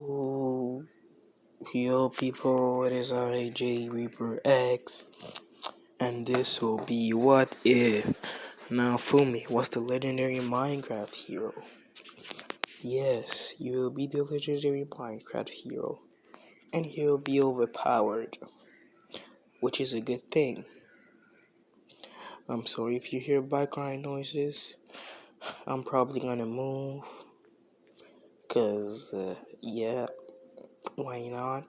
Oh, yo people, it is I, J Reaper X, and this will be What If. Naofumi was the legendary Minecraft hero. Yes, you will be the legendary Minecraft hero, and he will be overpowered, which is a good thing. I'm sorry if you hear background noises. I'm probably gonna move, yeah, why not?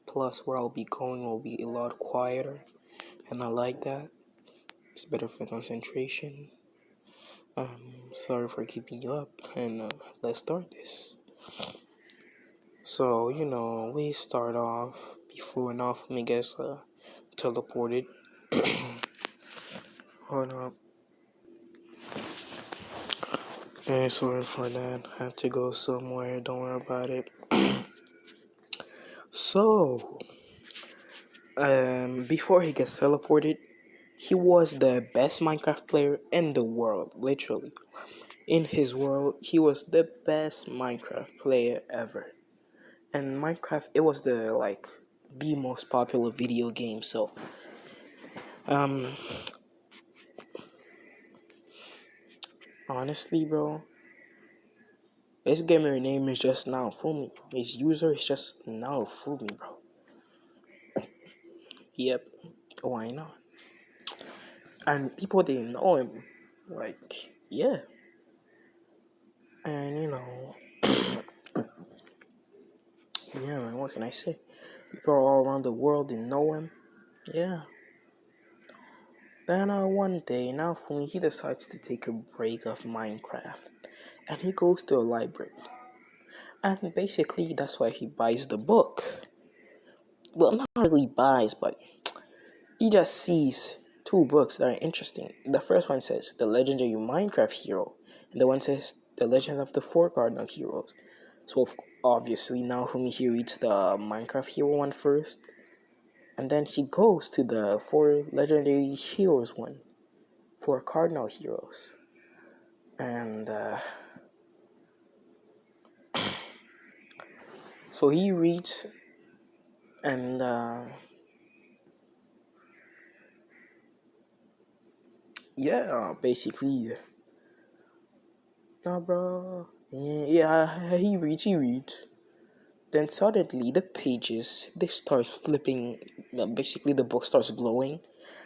Plus, where I'll be going will be a lot quieter, and I like that. It's better for concentration. Sorry for keeping you up, and let's start this. So, we start off before Naofumi gets teleported. Hold up. Sorry for that. Had to go somewhere. Don't worry about it. So, before he gets teleported, he was the best Minecraft player in the world, literally. In his world, he was the best Minecraft player ever. And Minecraft, it was the most popular video game. So honestly, bro, his gamer name is just Naofumi. His user is just Naofumi, bro. Yep, why not? And people didn't know him, yeah. And yeah, man, what can I say? People all around the world didn't know him. Yeah. Then one day, Naofumi, he decides to take a break of Minecraft, and he goes to a library. And basically, that's why he buys the book. Well, not really buys, but he just sees two books that are interesting. The first one says The Legendary Minecraft Hero, and the one says The Legend of the Four Cardinal Heroes. So obviously, now he reads the Minecraft Hero one first, and then he goes to the Four Legendary Heroes one, Four Cardinal Heroes. And so he reads, and basically, nah, bro. Yeah, he reads. Then suddenly the pages, they start flipping. Basically, the book starts glowing.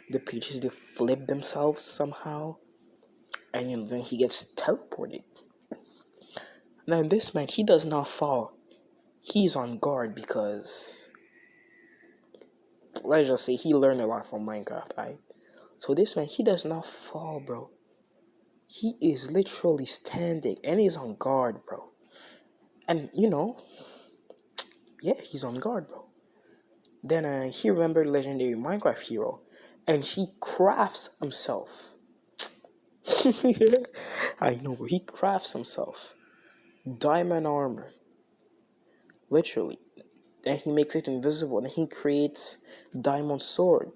The pages, they flip themselves somehow, and then he gets teleported. Now this man, he does not fall. He's on guard because, let's just say, he learned a lot from Minecraft, right? So this man, he does not fall, bro. He is literally standing and he's on guard, bro. And yeah, he's on guard, bro. Then he remembered legendary Minecraft hero, and he crafts himself. I know, bro. He crafts himself diamond armor, literally. Then he makes it invisible. Then he creates diamond sword.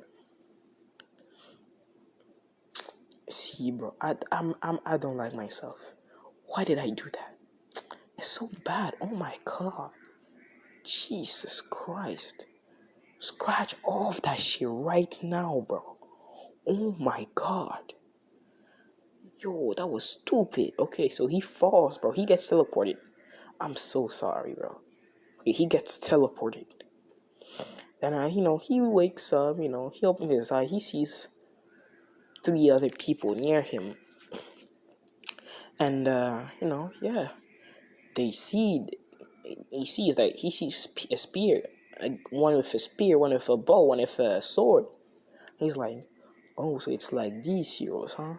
See, bro, I don't like myself. Why did I do that? It's so bad. Oh my god, Jesus Christ. Scratch off that shit right now, bro. Oh my god. Yo, that was stupid. Okay, so he falls, bro. He gets teleported. I'm so sorry, bro. Okay, he gets teleported. Then, he wakes up, he opens his eye. He sees three other people near him. And, yeah. He sees a spear. One with a spear, one with a bow, one with a sword. He's like, oh, so it's like these heroes, huh?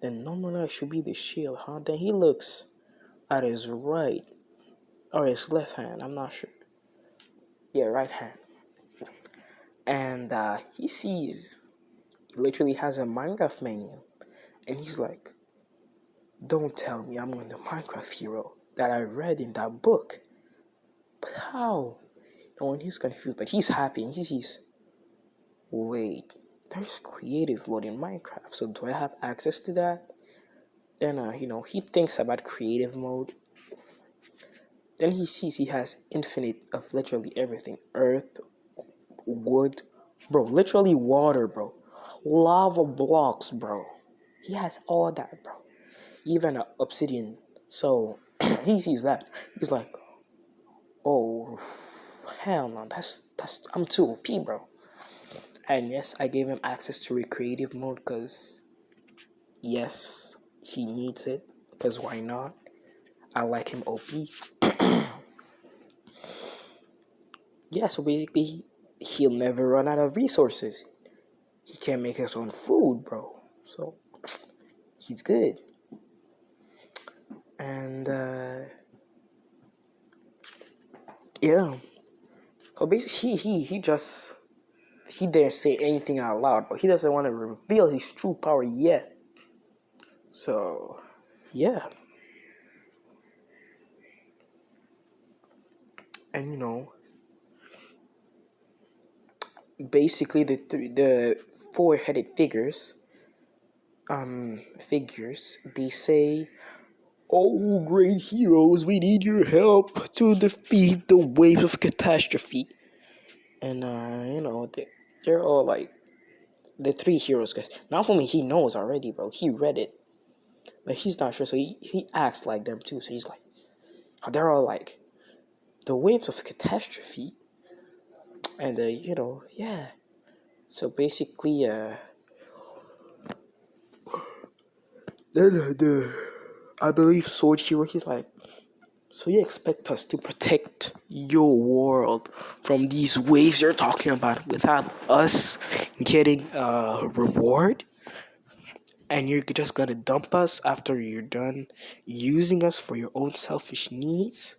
Then normally I should be the shield, huh? Then he looks at his right or his left hand, I'm not sure. Yeah, right hand. And he literally has a Minecraft menu. And he's like, don't tell me I'm on the Minecraft hero that I read in that book. But how? And he's confused, but he's happy and he sees, wait, there's creative mode in Minecraft, so do I have access to that? Then, he thinks about creative mode. Then he sees he has infinite of literally everything. Earth, wood, bro, literally water, bro. Lava blocks, bro. He has all that, bro. Even obsidian. So he sees that. He's like, oh, hell no, that's I'm too OP, bro. And yes, I gave him access to recreative mode because yes, he needs it. Because why not? I like him OP. Yeah, so basically, he'll never run out of resources. He can't make his own food, bro. So he's good. And yeah. So basically, he didn't say anything out loud, but he doesn't want to reveal his true power yet. So yeah. And basically the four-headed figures, they say, "Oh, great heroes, we need your help to defeat the waves of catastrophe." And they're all like the three heroes, guys. Now for me, he knows already, bro. He read it, but he's not sure, so he acts like them too. So he's like, they're all like the waves of catastrophe, and yeah. So basically, then I believe Sword Hero, he's like, so you expect us to protect your world from these waves you're talking about without us getting a reward? And you're just gonna dump us after you're done using us for your own selfish needs?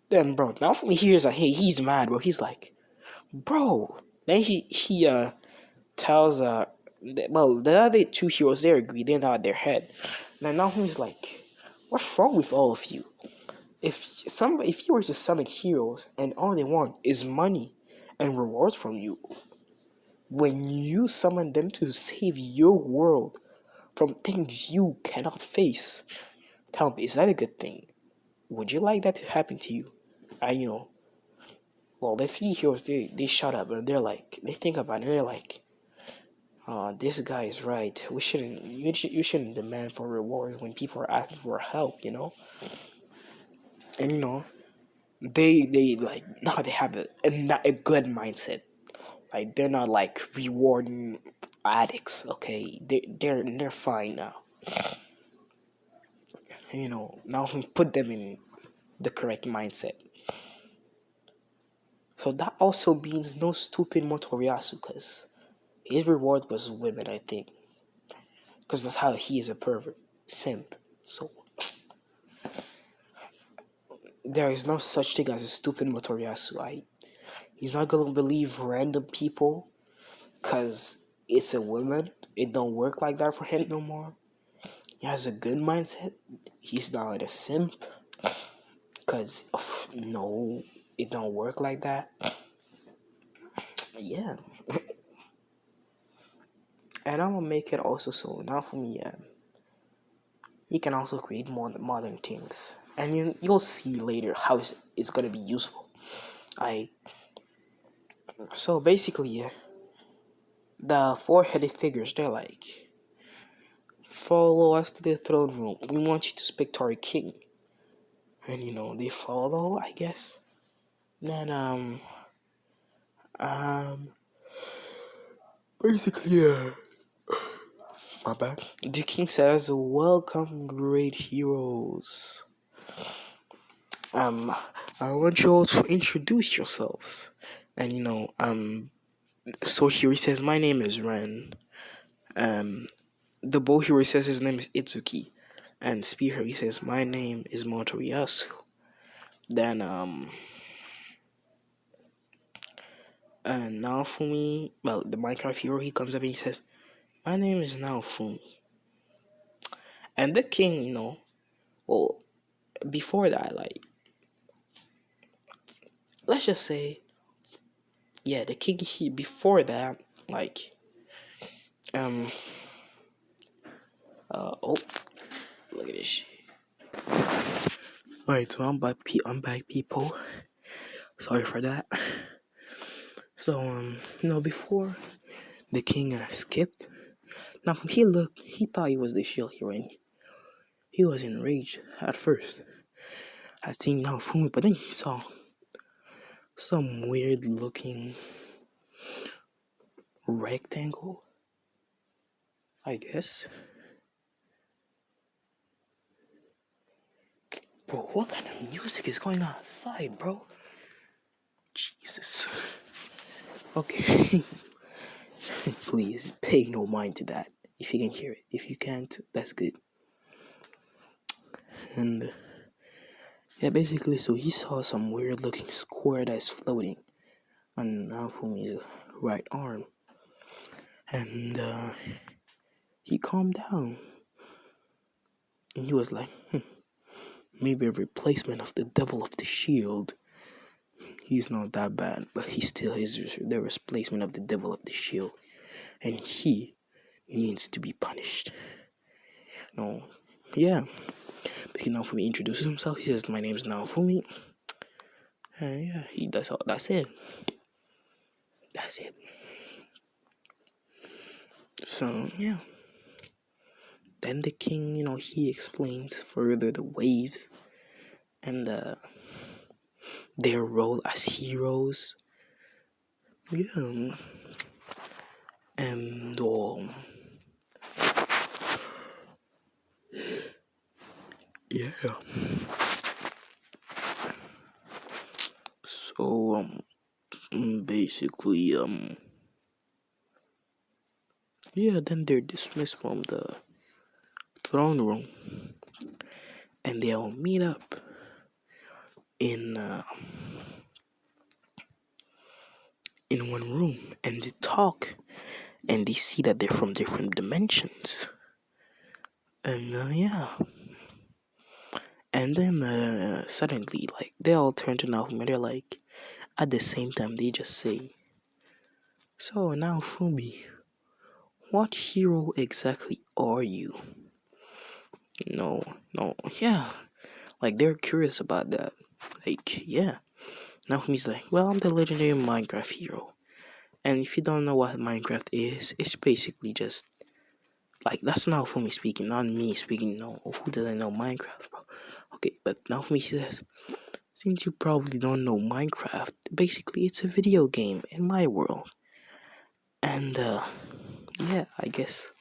Then, bro, now for me, here's like, hey, he's mad, bro. He's like, bro. Then he tells the other two heroes, they agree, they nod their head. Now he's like, what's wrong with all of you? If you were to summon heroes and all they want is money and rewards from you, when you summon them to save your world from things you cannot face, tell me, is that a good thing? Would you like that to happen to you? Well, the three heroes, they shut up and they think about it and they're like, this guy is right. You shouldn't demand for rewards when people are asking for help, And they like now they have a good mindset. Like they're not like rewarding addicts. Okay, they're fine now. Now we put them in the correct mindset. So that also means no stupid Motoriyasu, because his reward was women, I think, because that's how he is a pervert, simp. So there is no such thing as a stupid Motoriyasu. He's not gonna believe random people because it's a woman. It don't work like that for him no more. He has a good mindset. He's not a simp because no, it don't work like that. Yeah. And I'm gonna make it also so now for me. He can also create more modern things, and you'll see later how it's gonna be useful. So basically, the four-headed figures, they're like, follow us to the throne room. We want you to speak to our king. And they follow, I guess. Then basically, my bad. The king says, "Welcome, great heroes. I want you all to introduce yourselves." And so here he says, "My name is Ren." The bow hero says his name is Itsuki, and spear hero he says, "My name is Motoriyasu." Then Naofumi, well, the Minecraft hero, he comes up and he says, "My name is Naofumi." And the king, well, before that, like, let's just say, yeah, the king, before that, like, oh, look at this shit. Alright, so I'm back, people. Sorry for that. So, before the king skipped, now he thought he was the shield hero, and he was enraged at first at seeing Naofumi, but then he saw some weird looking rectangle, I guess. Bro, what kind of music is going on outside, bro? Jesus. Okay. Please pay no mind to that if you can hear it. If you can't, that's good. And yeah, basically, so he saw some weird looking square that's floating on Naofumi's right arm. And he calmed down. And he was like, maybe a replacement of the devil of the shield. He's not that bad, but he still is the replacement of the devil of the shield. And he needs to be punished. No, yeah. Because Naofumi introduces himself. He says, "My name is Naofumi." And yeah, that's all. That's it. That's it. So yeah. Then the king, he explains further the waves and their role as heroes. Yeah. And yeah. So basically yeah, then they're dismissed from the throne room, and they'll meet up in one room, and they talk, and they see that they're from different dimensions. And yeah. And then suddenly, like, they all turn to Naofumi. They're like, at the same time, they just say, "So Naofumi, what hero exactly are you?" No, yeah. Like, they're curious about that. Like, yeah. Naofumi's like, "Well, I'm the legendary Minecraft hero. And if you don't know what Minecraft is, it's basically just like, that's Naofumi speaking, not me speaking. No, who doesn't know Minecraft, bro? Okay, but Naofumi says, since you probably don't know Minecraft, basically it's a video game in my world. And yeah, I guess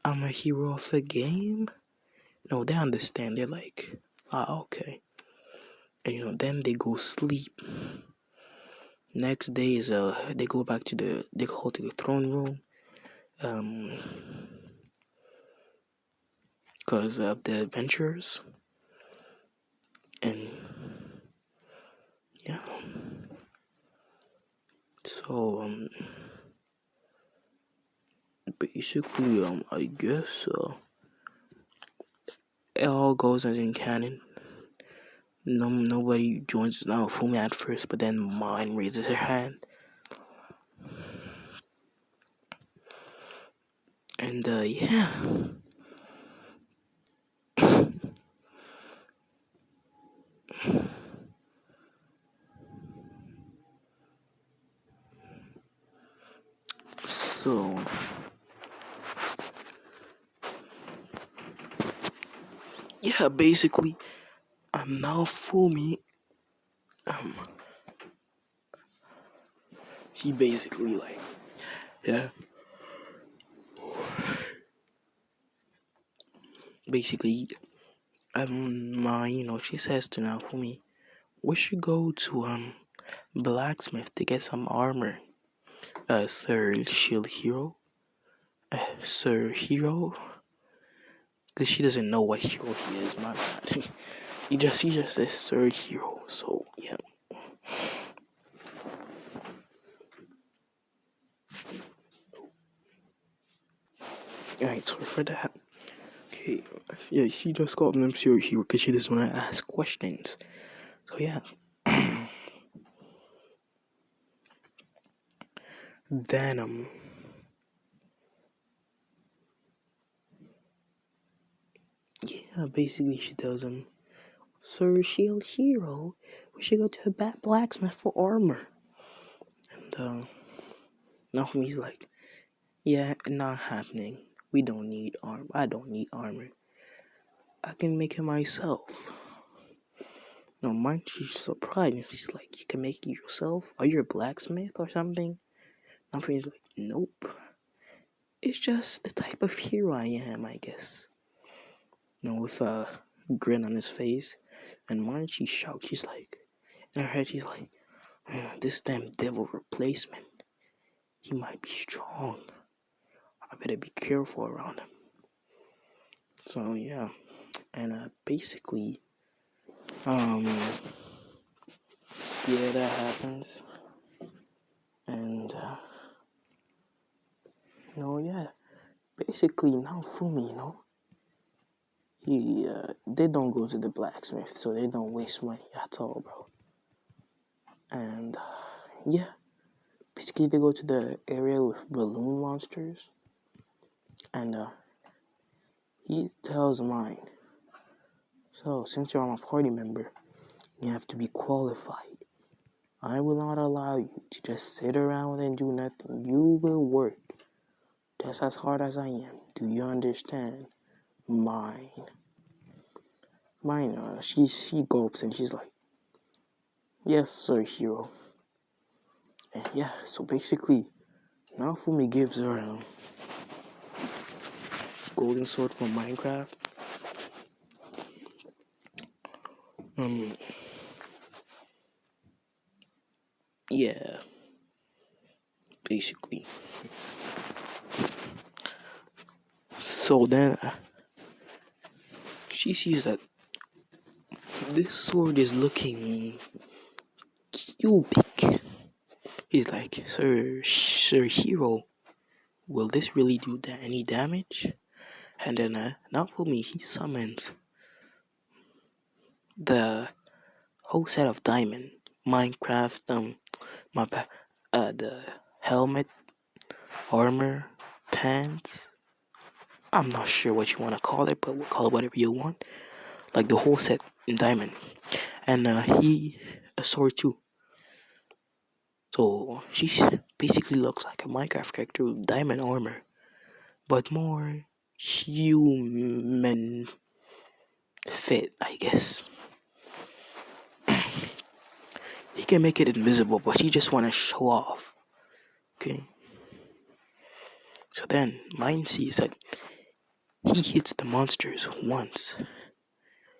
I'm a hero of a game." No, they understand. They're like, okay. And then they go sleep. Next day is they go back to they go to the throne room. Because of the adventures. And yeah. So basically I guess it all goes as in canon. Nobody joins Naofumi at first, but then Mine raises her hand. And yeah. So yeah, basically Naofumi he basically like, yeah, basically she says to Naofumi, we should go to blacksmith to get some armor. Sir Shield Hero. Sir Hero. Because she doesn't know what hero he is, my bad. he just says Sir Hero. So yeah. Alright, sorry for that. Okay, yeah, she just called him Sir Hero because she doesn't want to ask questions. So yeah. Then yeah, basically she tells him, Sir Shield Hero, we should go to a blacksmith for armor. And Naofumi's like, yeah, not happening. We don't need armor. I don't need armor. I can make it myself. No, mind she's surprised. And she's like, you can make it yourself? Are you a blacksmith or something? Naofumi's like, nope. It's just the type of hero I am, I guess. With a grin on his face. And mind she's shocked. She's like, in her head, she's like, this damn devil replacement. He might be strong. I better be careful around him. So yeah, and basically, yeah, that happens, and yeah, basically Naofumi, they don't go to the blacksmith, so they don't waste money at all, bro. And yeah, basically they go to the area with balloon monsters, and he tells mine. So since you're my party member, you have to be qualified. I will not allow you to just sit around and do nothing. You will work just as hard as I am. Do you understand? Mine, she gulps and she's like, yes, sir, hero. And yeah, so basically, Naofumi gives her a golden sword from Minecraft. Yeah, basically. So then, she sees that this sword is looking cubic. He's like, Sir Hero, will this really do any damage? And then, Naofumi, he summons the whole set of diamond, Minecraft, the helmet, armor, pants. I'm not sure what you want to call it, but we'll call it whatever you want. Like the whole set in diamond. And a sword too. So she basically looks like a Minecraft character with diamond armor, but more human fit, I guess. He can make it invisible, but he just want to show off. Okay. So then, Mine sees that he hits the monsters once.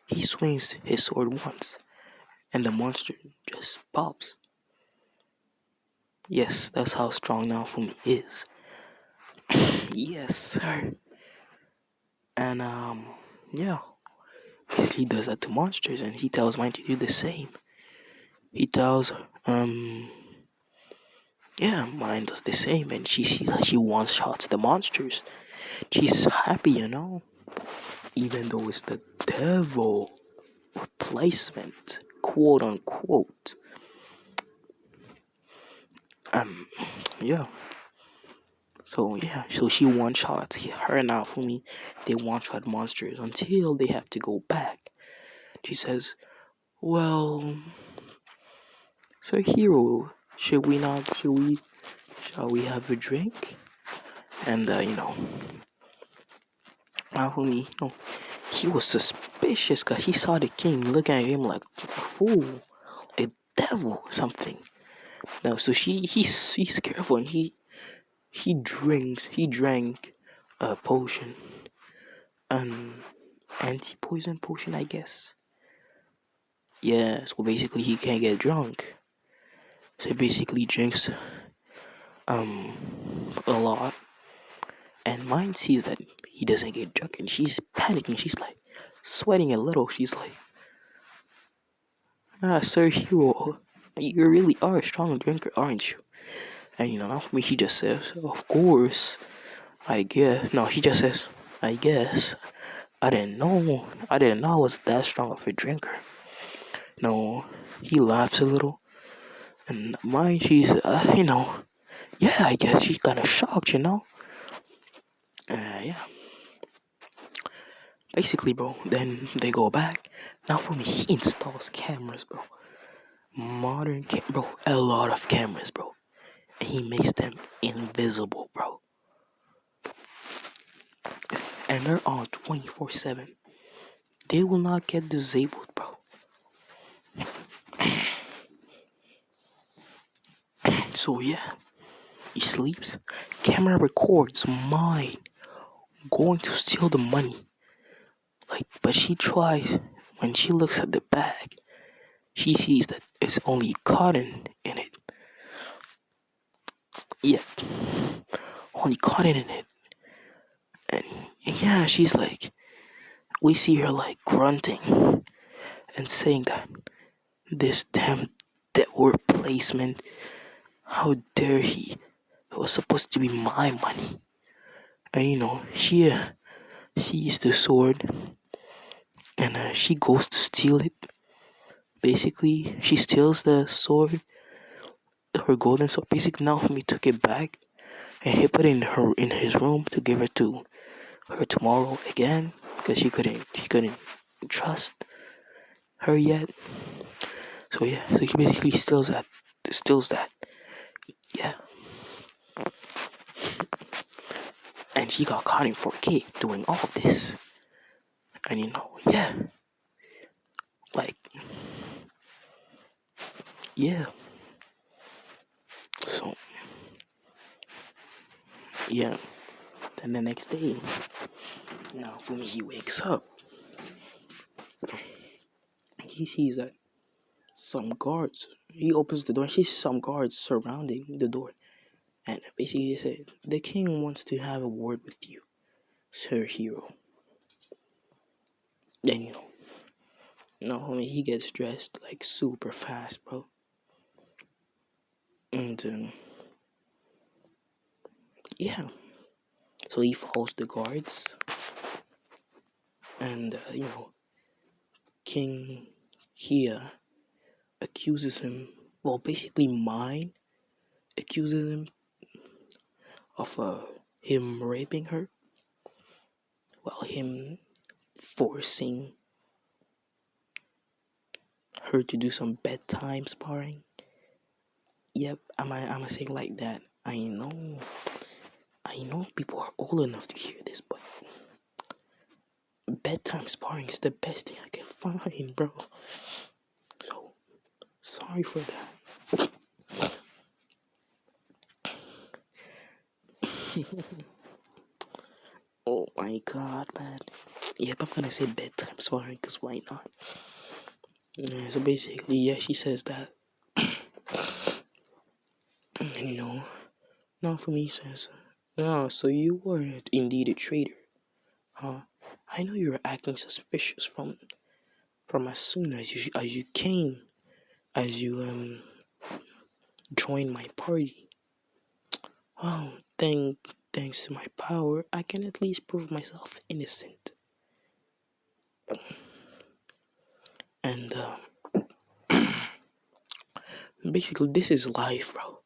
He swings his sword once, and the monster just pops. Yes, that's how strong Naofumi is. Yes, sir. And yeah, he does that to monsters, and he tells Mine to do the same. He tells yeah, Mine does the same, and she sees that she one-shots the monsters. She's happy, even though it's the devil replacement, quote unquote. Yeah. So she one-shots her and Naofumi. They one-shot monsters until they have to go back. She says, well, so hero, shall we have a drink? And Naofumi, he was suspicious because he saw the king looking at him like a fool, a devil, something. No, so he's careful, and he drank a potion, an anti-poison potion, I guess. Yeah, so basically he can't get drunk. So he basically drinks a lot, and Mine sees that he doesn't get drunk, and she's panicking. She's like sweating a little. She's like, Sir Hero, you really are a strong drinker, aren't you? And not for me, he just says, of course, I guess. No, he just says, I guess. I didn't know I was that strong of a drinker. No, he laughs a little. And Mine, she's, yeah, I guess she's kind of shocked, yeah. Basically, bro, then they go back. Naofumi, he installs cameras, bro. Bro, a lot of cameras, bro. And he makes them invisible, bro. And they're on 24/7. They will not get disabled, bro. So yeah, he sleeps. Camera records mine going to steal the money. Like, but she tries. When she looks at the bag, she sees that it's only cotton in it. Yeah, only cotton in it. And yeah, she's like, we see her like grunting and saying that this damn debt replacement, how dare he? It was supposed to be my money. And she sees the sword and she goes to steal it. Basically, she steals the sword, her golden sword. Basically, Naomi took it back and he put it in his room to give it to her tomorrow again because she couldn't trust her yet. So yeah, so he basically steals that. Yeah, and she got caught in 4K doing all of this. And yeah, like yeah. So yeah, then the next day, now Fumi he wakes up. He sees that some guards. He opens the door. He sees some guards surrounding the door, and basically they say, "The king wants to have a word with you, Sir Hero." Then now homie, he gets dressed like super fast, bro. And yeah, so he follows the guards, and King Hia accuses him. Well, basically, mine accuses him of him raping her, while him forcing her to do some bedtime sparring. Yep, I'm saying like that. I know people are old enough to hear this, but bedtime sparring is the best thing I can find, bro. So sorry for that. Oh my god, man. Yep, I'm gonna say bedtime sparring, because why not? Yeah, so basically, yeah, she says that. And Naofumi says, "Oh, so you were indeed a traitor, huh? I know you were acting suspicious from as soon as you came, as you joined my party. Oh, thanks to my power, I can at least prove myself innocent." And basically, this is life, bro.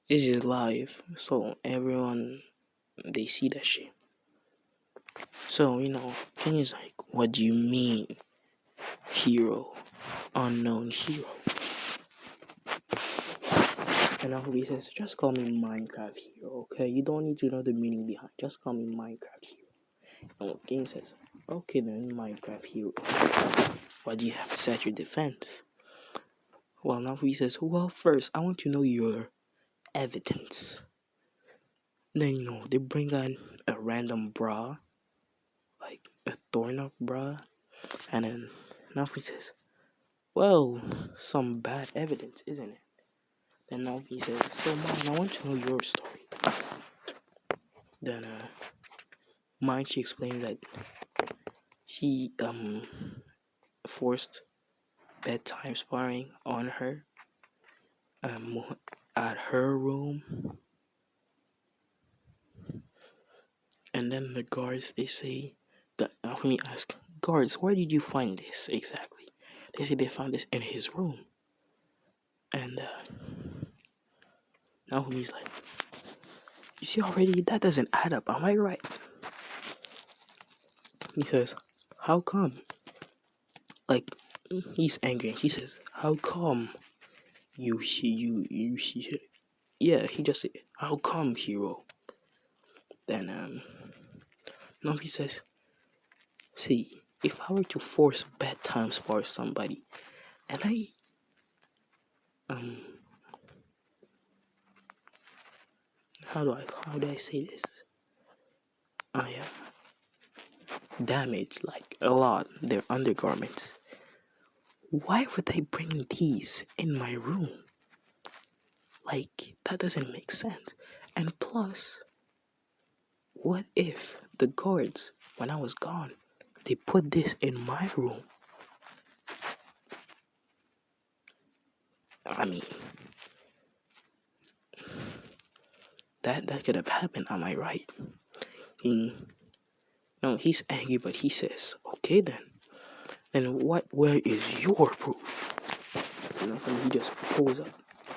This is life. So everyone, they see that shit. So King is like, "What do you mean, hero? Unknown hero?" And now he says, "Just call me Minecraft hero, okay? You don't need to know the meaning behind. Just call me Minecraft hero." And King says, "Okay then, Minecraft hero. Why do you have to set your defense?" Well, now he says, "Well, first, I want to know your evidence." Then they bring on a random bra, like a torn up bra, and then now he says, "Well, some bad evidence, isn't it?" Then now he says, "So man, I want to know your story." Then mine, she explains that he forced bedtime sparring on her at her room, and then the guards, they say that let me ask, "Guards, where did you find this exactly?" They say they found this in his room. And now he's like, "You see already, that doesn't add up, am I right?" He says, how come? Like, he's angry. He says, how come you see? Yeah, he just said, how come, hero? Then now he says, see, if I were to force bedtime for somebody, and um how do I say this? I damage like a lot their undergarments. Why would I bring these in my room? Like, that doesn't make sense. And plus, what if the guards, when I was gone, they put this in my room? I mean, that could have happened, am I right? No, he's angry, but he says, okay then. Then where is your proof? And he just pulls up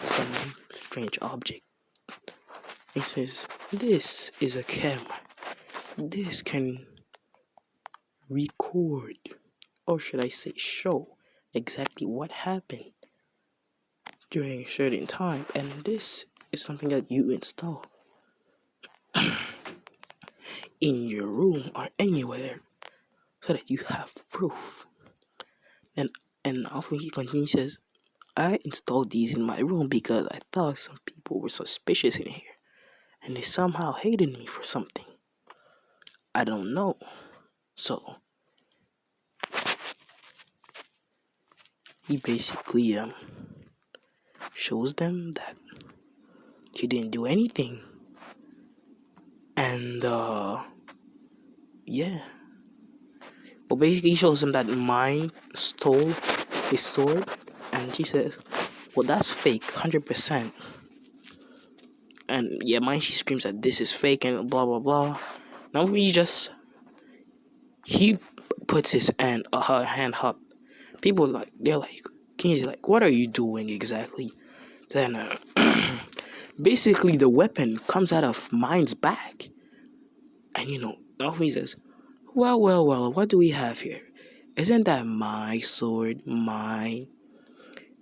some strange object. He says, this is a camera. This can record, or should I say show, exactly what happened during a certain time. And this is something that you install in your room or anywhere so that you have proof. And after he continues, he says, I installed these in my room because I thought some people were suspicious in here and they somehow hated me for something. I don't know. So he basically shows them that he didn't do anything. And yeah. Well, basically he shows them that mine stole his sword, and she says, well, that's fake, 100%. And yeah, mine, she screams that this is fake and blah blah blah. Now he puts his hand up. People they're like, King's like, what are you doing exactly? Then basically the weapon comes out of mine's back, and Naofumi says, well, what do we have here? Isn't that my sword? Mine?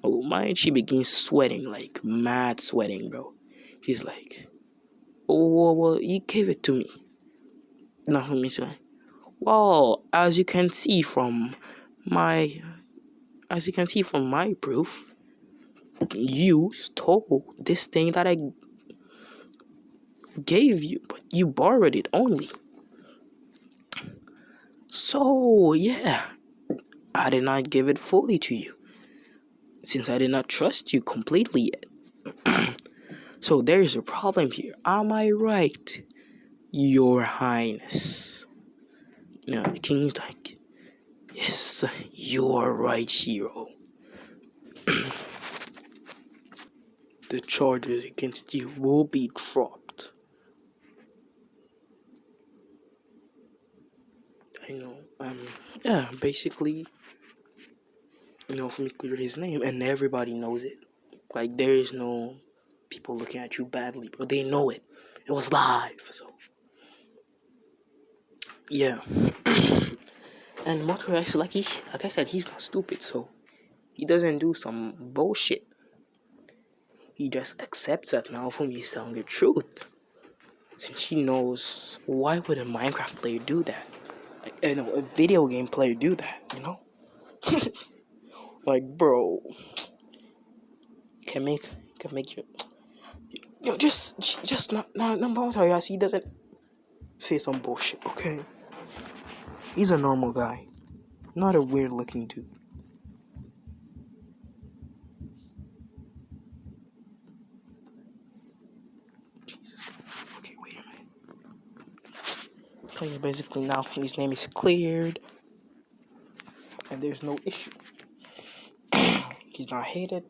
Oh, mine. She begins sweating, like mad sweating, bro. She's like, oh, well, you gave it to me. Naofumi's like, well, as you can see from my proof, you stole this thing that I gave you, but you borrowed it only. So, yeah, I did not give it fully to you, since I did not trust you completely yet. So there is a problem here. Am I right, Your Highness? The king's like, yes, you are right, hero. The charges against you will be dropped. I know. Yeah, basically, for me clear his name, and everybody knows it. Like, there is no people looking at you badly, bro. They know it. It was live, so yeah. And Motor actually, like I said, he's not stupid, so he doesn't do some bullshit. He just accepts that Naofumi is telling the truth, since he knows, why would a Minecraft player do that? Like, a video game player do that, Like, bro, you can make your, just not Motor. He doesn't say some bullshit, okay? He's a normal guy, not a weird looking dude. Jesus. Okay, wait a minute. So basically now his name is cleared, and there's no issue. He's not hated,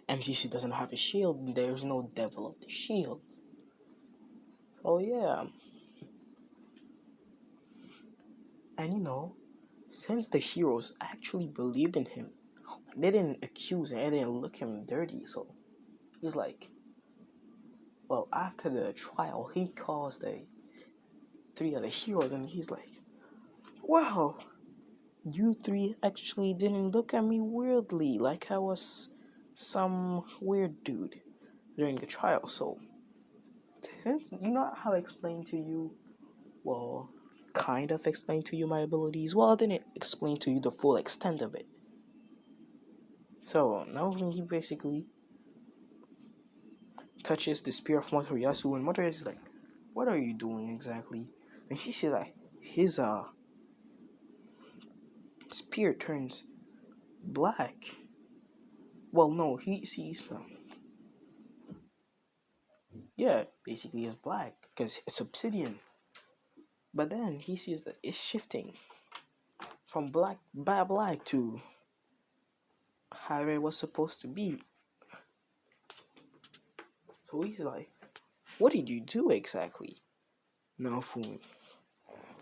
and since he doesn't have a shield, there's no devil of the shield. Oh yeah. And since the heroes actually believed in him, they didn't accuse him, they didn't look him dirty, so he's like, well, after the trial, he caused three other heroes, and he's like, "Well, you three actually didn't look at me weirdly, like I was some weird dude during the trial." So, since you know how I explained to you, well, kind of explained to you my abilities. Well, I didn't explain to you the full extent of it. So now he basically touches the spear of Motoriyasu, and Motoriyasu is like, "What are you doing exactly?" And he said like his spear turns black. Well, no, he sees yeah, basically it's black because it's obsidian. But then he sees that it's shifting from black to how it was supposed to be. So he's like, "What did you do exactly?" Naofumi.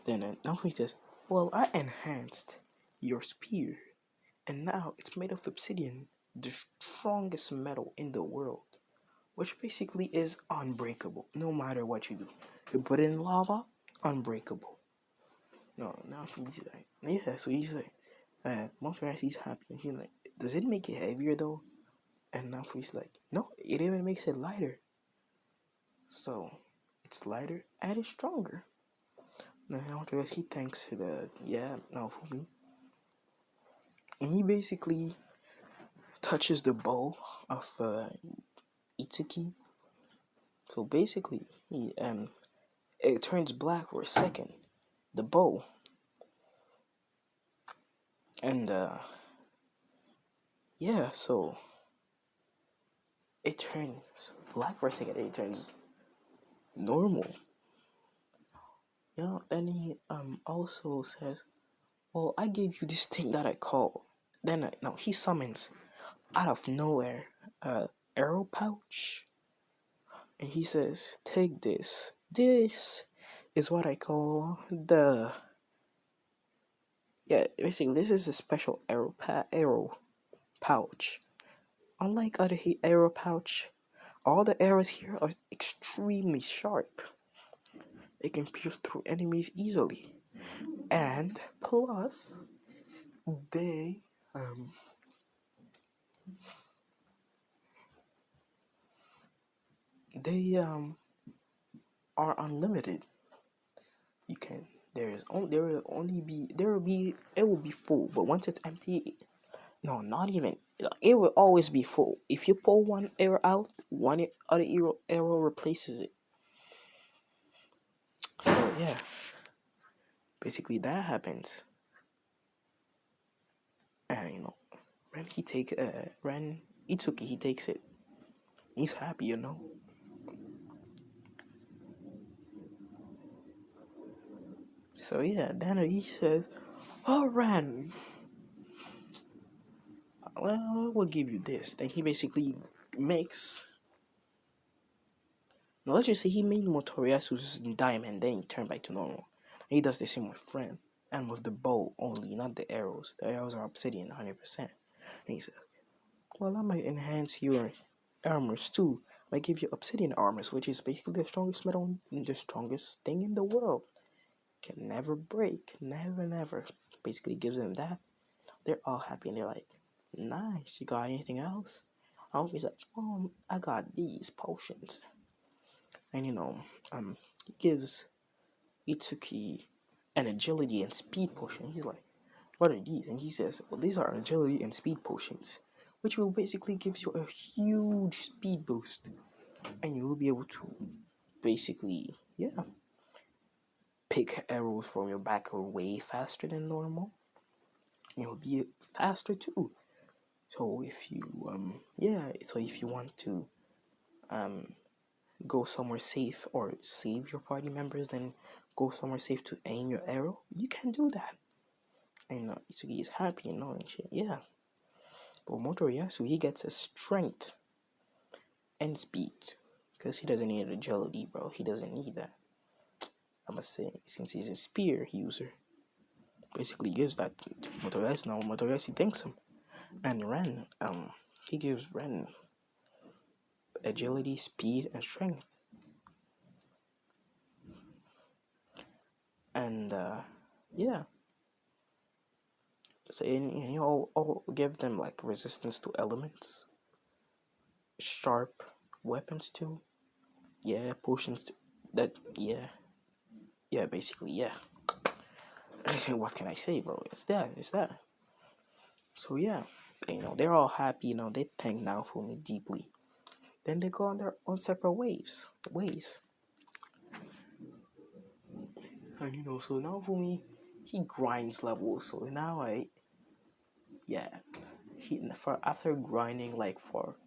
Then Naofumi says, "Well, I enhanced your spear, and now it's made of obsidian, the strongest metal in the world, which basically is unbreakable, no matter what you do. You put it in lava, unbreakable." No, Naofumi's like, yeah, so he's like, Montreal, he's happy, and he's like, "Does it make it heavier though?" And Naofumi's like, "No, it even makes it lighter. So, it's lighter and it's stronger." Now he thanks the Naofumi, and he basically touches the bow of Itsuki. So basically, it turns black for a second, the bow, and so it turns black for a second. It turns normal. Then he also says, "Well, I gave you this thing that I call." Then no, he summons out of nowhere arrow pouch, and he says, "Take this. This is what I call the basically this is a special arrow pouch. Unlike other arrow pouch, all the arrows here are extremely sharp. They can pierce through enemies easily, and plus they they are unlimited. You can it will be full, but once it's empty, no, not even, it will always be full. If you pull one arrow out, one other arrow replaces it. So yeah, basically that happens, and Ren Itsuki, he takes it. He's happy, So yeah, then he says, "Oh, Ren, well, we'll give you this." Then he basically makes. Now let's just say he made Motoriyasu's diamond, then he turned back to normal. He does the same with Ren, and with the bow only, not the arrows. The arrows are obsidian 100%. And he says, "Well, I might enhance your armors too. I might give you obsidian armors, which is basically the strongest metal, the strongest thing in the world. Can never break, never. Basically gives them that. They're all happy, and they're like, "Nice, you got anything else?" He's like, "I got these potions." And he gives Itsuki an agility and speed potion. He's like, "What are these?" And he says, "Well, these are agility and speed potions, which will basically give you a huge speed boost, and you will be able to basically, pick arrows from your back way faster than normal. You'll be faster too. So if you want to go somewhere safe or save your party members, then go somewhere safe to aim your arrow, you can do that." And Itsuki is happy, and shit. Yeah. But Motoriyasu, he gets a strength and speed, because he doesn't need agility, bro. He doesn't need that. I must say, since he's a spear user, basically gives that to Motoriyasu. Now Motoriyasu thanks him, and Ren, he gives Ren agility, speed, and strength. And yeah, so and you all give them like resistance to elements, sharp weapons too. Yeah, potions. That yeah, basically yeah. What can I say, bro? It's that. It's that. So yeah, they're all happy. They thank Naofumi deeply. Then they go on their own separate ways. And so Naofumi, he grinds levels. So now yeah, for after grinding like for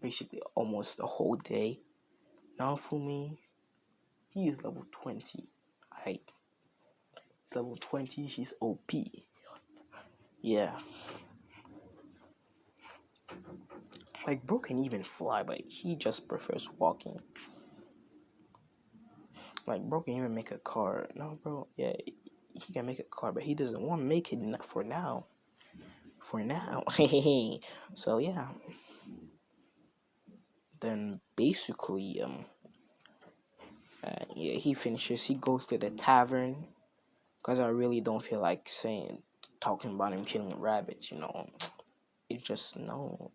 basically almost a whole day, Naofumi, he is level 20. Right, he's level 20. He's OP. Yeah, like bro can even fly, but he just prefers walking. Like bro can even make a car. No, bro, yeah, he can make a car, but he doesn't want to make it for now. For now, so yeah. Then basically, yeah, he finishes. He goes to the tavern because I really don't feel like talking about him killing rabbits. It's just no.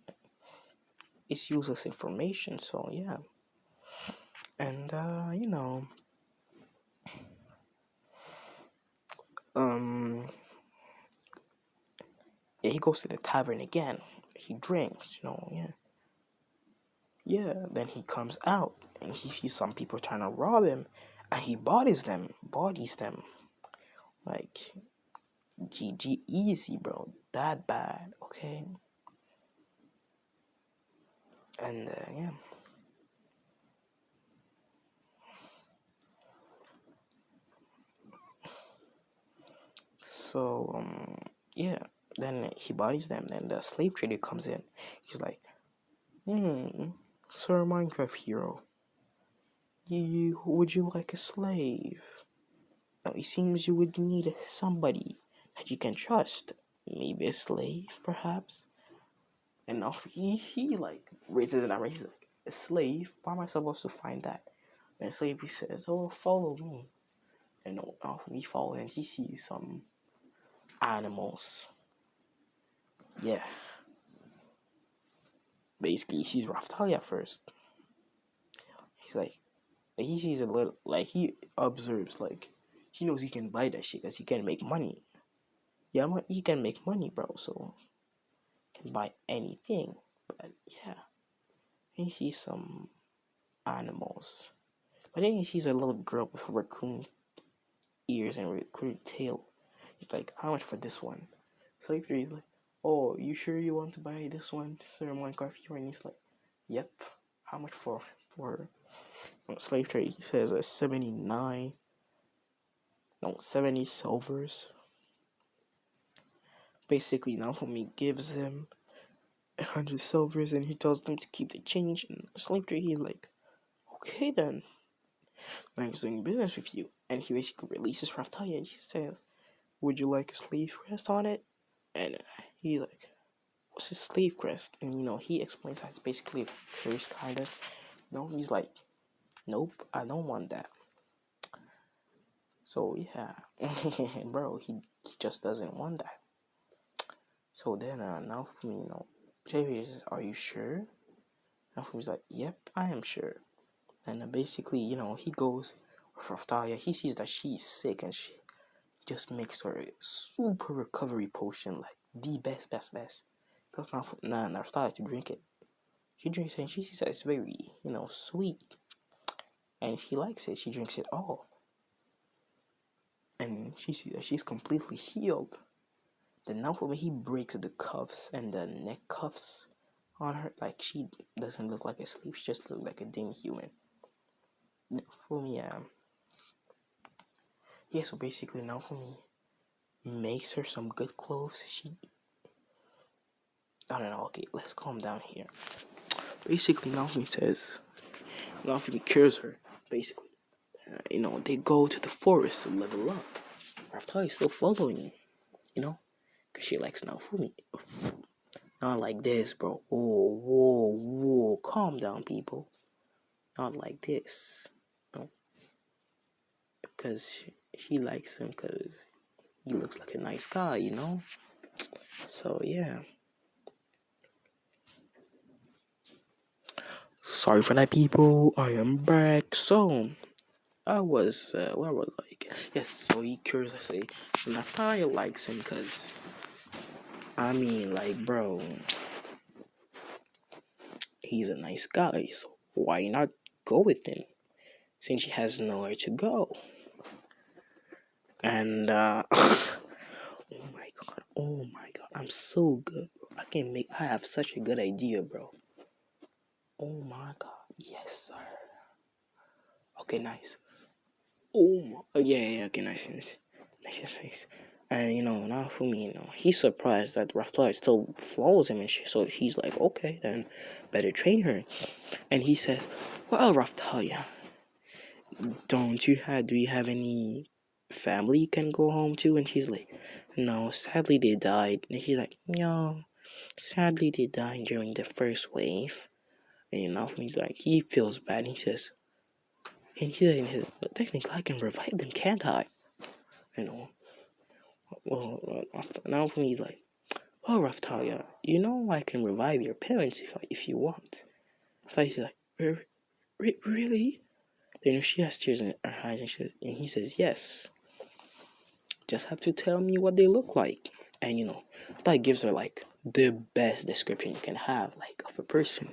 It's useless information. So yeah, and um, yeah, he goes to the tavern again. He drinks. Yeah, yeah. Then he comes out and he sees some people trying to rob him, and he bodies them. Like GG easy, bro. That bad, okay? And yeah. So yeah. Then he bodies them. Then the slave trader comes in. He's like, Sir Minecraft hero, would you like a slave? Now it seems you would need somebody that you can trust. Maybe a slave, perhaps. And now he like raises an eyebrow. He's like, a slave? Why am I supposed to find that? And the slave says, oh, follow me. And we follow him. He sees some animals. Yeah. Basically, he sees Raftalia first. He's like, he sees a little, like, he observes, like, he knows he can buy that shit because he can make money. Yeah, he can make money, bro, so he can buy anything. But yeah, he sees some animals. But then he sees a little girl with raccoon ears and raccoon tail. He's like, how much for this one? So he's like, oh, you sure you want to buy this one, Sir Minecraft? And he's like, yep. How much for slave trade? He says 70 silvers. Basically, Naofumi gives them 100 silvers and he tells them to keep the change. And slave trade, he's like, okay then. I'm doing business with you. And he basically releases Raftalia and he says, would you like a slave crest on it? And he's like, what's a slave crest? And he explains that it's basically a curse, kind of. He's like, nope, I don't want that. So yeah, bro, he just doesn't want that. So then now for me, JP says, are you sure? Now for me's like, yep, I am sure. And basically, he goes with Raftalia. He sees that she's sick and she just makes her a super recovery potion, like the best. Because now Raftalia to drink it. She drinks it and she sees that it's very, sweet. And she likes it. She drinks it all. And she sees that she's completely healed. Then now when he breaks the cuffs and the neck cuffs on her, like she doesn't look like a slave, she just looks like a demi human. For me, yeah, so basically now for me makes her some good clothes. I don't know, okay, let's calm down here. Basically Naofumi says, Naofumi cures her, basically. They go to the forest to level up. Raftalia is still following, because she likes Naofumi. Not like this, bro. Whoa, calm down, people. Not like this, because she likes him because he looks like a nice guy, you know. So yeah. Sorry for that, people. I am back. So I was where was I? Yes. So he curiously, Natalia likes him because I mean, like, bro, he's a nice guy. So why not go with him since he has nowhere to go? And oh my god, I'm so good, bro. I have such a good idea, bro. Oh my god, yes, sir. Okay, nice. Yeah, okay, nice. And now for me, he's surprised that Raftalia still follows him and shit. So he's like, okay, then better train her. And he says, well, Raftalia, do you have any family you can go home to? And she's like, no, sadly they died. And he's like, no, sadly they died during the first wave. And he's like, he feels bad. And he says, but technically I can revive them, can't I? You know. Well, now for me, he's like, oh, Raftalia, I can revive your parents if you want. She's like, really? Then she has tears in her eyes, and he says, yes. Just have to tell me what they look like. And that gives her like the best description you can have, like, of a person.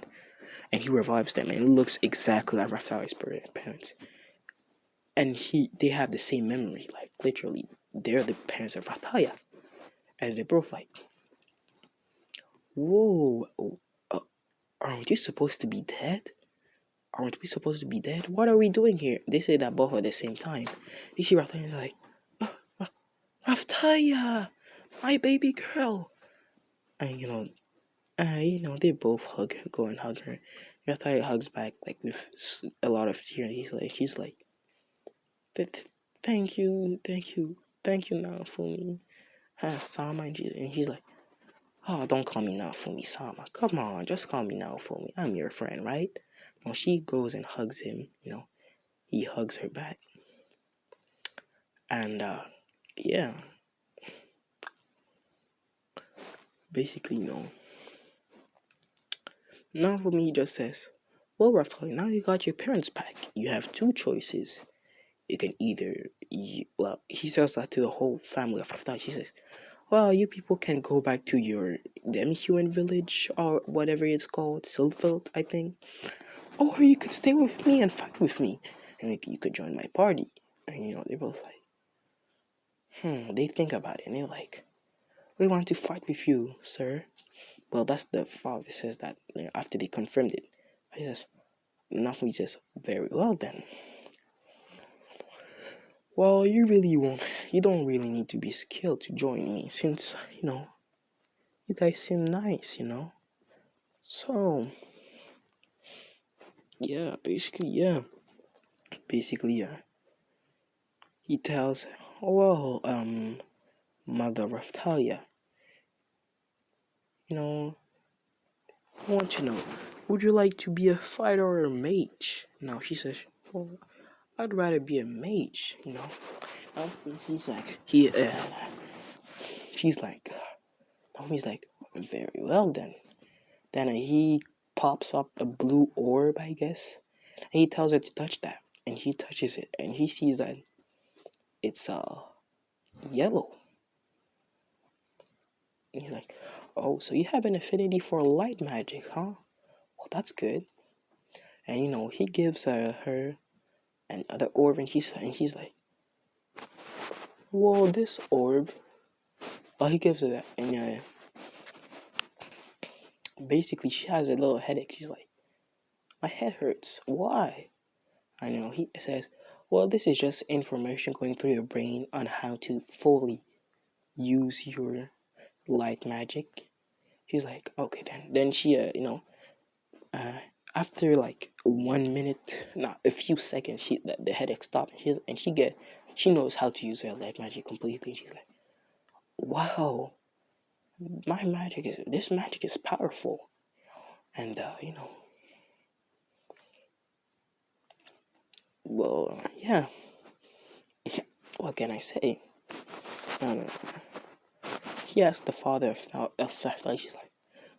And he revives them, and it looks exactly like Raftalia's parents. And they have the same memory, like literally, they're the parents of Raftalia. And they're both like, whoa, uh, aren't you supposed to be dead? Aren't we supposed to be dead? What are we doing here? They say that both at the same time. You see Raftalia, and they're like, Raftalia, my baby girl. And they both go and hug her. Raftalia hugs back like with a lot of tears. She's like, thank you, Naofumi. Sama, and he's like, oh, don't call me Naofumi, Sama. Come on, just call me Naofumi. I'm your friend, right? When she goes and hugs him, he hugs her back. And yeah, basically, Naofumi he just says, well, Raftalia, now you got your parents back. You have two choices. You can either, he says that to the whole family of Raftalia. She says, well, you people can go back to your demi-human village or whatever it's called, Sylveld, I think. Or you could stay with me and fight with me, and you could join my party. And they're both like, they think about it, and they're like, we want to fight with you, sir. Well, that's the father says that after they confirmed it. He says, Naofumi says, very well then. Well, you don't really need to be skilled to join me, since, you guys seem nice, So, yeah, basically, yeah. He tells, well, Mother Raftalia, I want to know, would you like to be a fighter or a mage? Now she says, well, I'd rather be a mage, He's like, she's like, he's like, very well then. Then he pops up a blue orb, I guess, and he tells her to touch that, and he touches it, and he sees that it's yellow. And he's like, oh, so you have an affinity for light magic, huh? Well, that's good. And he gives her another orb, and he's like, whoa, this orb. Oh, he gives her that, and basically she has a little headache. She's like, my head hurts. Why? I know. He says, well, this is just information going through your brain on how to fully use your light magic. She's like, okay then. Then she, after like 1 minute, not a few seconds, the headache stopped. She knows how to use her light magic completely. She's like, wow, this magic is powerful. And well, yeah. what can I say? Um, he asked the father of Raphael, he's like,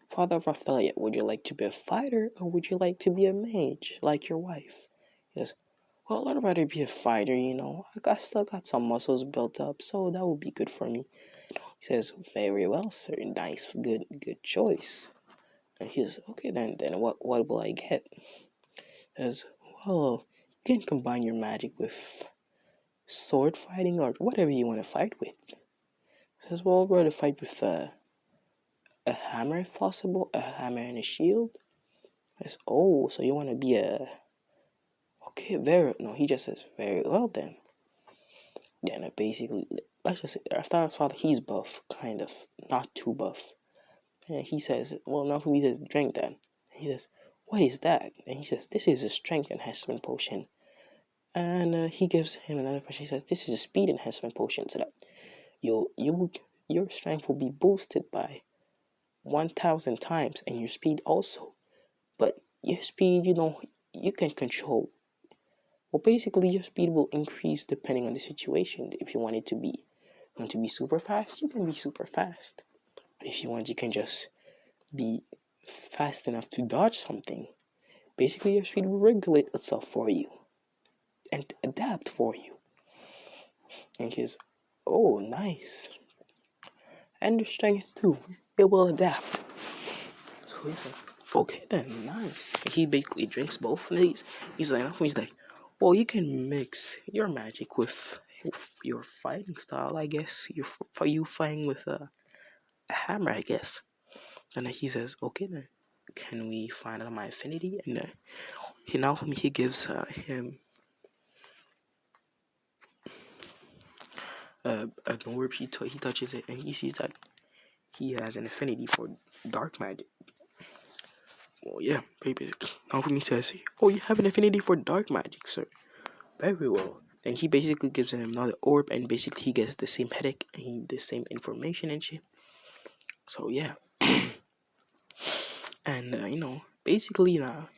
Father of Raphael, would you like to be a fighter or would you like to be a mage like your wife? He goes, well, I'd rather be a fighter, still got some muscles built up, so that would be good for me. He says, very well, sir, nice, good choice. And he says, okay, then what will I get? He says, well, you can combine your magic with sword fighting or whatever you want to fight with. He says, well, I'd rather fight with a hammer if possible, a hammer and a shield. I says, oh, so you want to be okay, no, he just says, very well then. Yeah, no, basically, let's just say, Raftar's father, he's buff, kind of, not too buff. And he says, well, Naofumi says, drink that. He says, what is that? And he says, this is a strength enhancement potion. And he gives him another potion. He says, this is a speed enhancement potion, so that your strength will be boosted by 1,000 times, and your speed also. But your speed, you can control. Well, basically, your speed will increase depending on the situation. If you want to be super fast, you can be super fast. But if you want, you can just be fast enough to dodge something. Basically, your speed will regulate itself for you and adapt for you. And he's, oh, nice. And the strength too. It will adapt. So he's like, okay then, nice. And he basically drinks both of these. He's like, well, you can mix your magic with your fighting style, I guess. You fighting with a hammer, I guess. And then he says, okay then, can we find out my affinity? And he gives him an orb. He touches it, and he sees that he has an affinity for dark magic. Well, yeah, very basic. Naofumi says, oh, you have an affinity for dark magic, sir. Very well. Then he basically gives him another orb, and basically he gets the same headache and the same information and shit. So yeah. And basically now,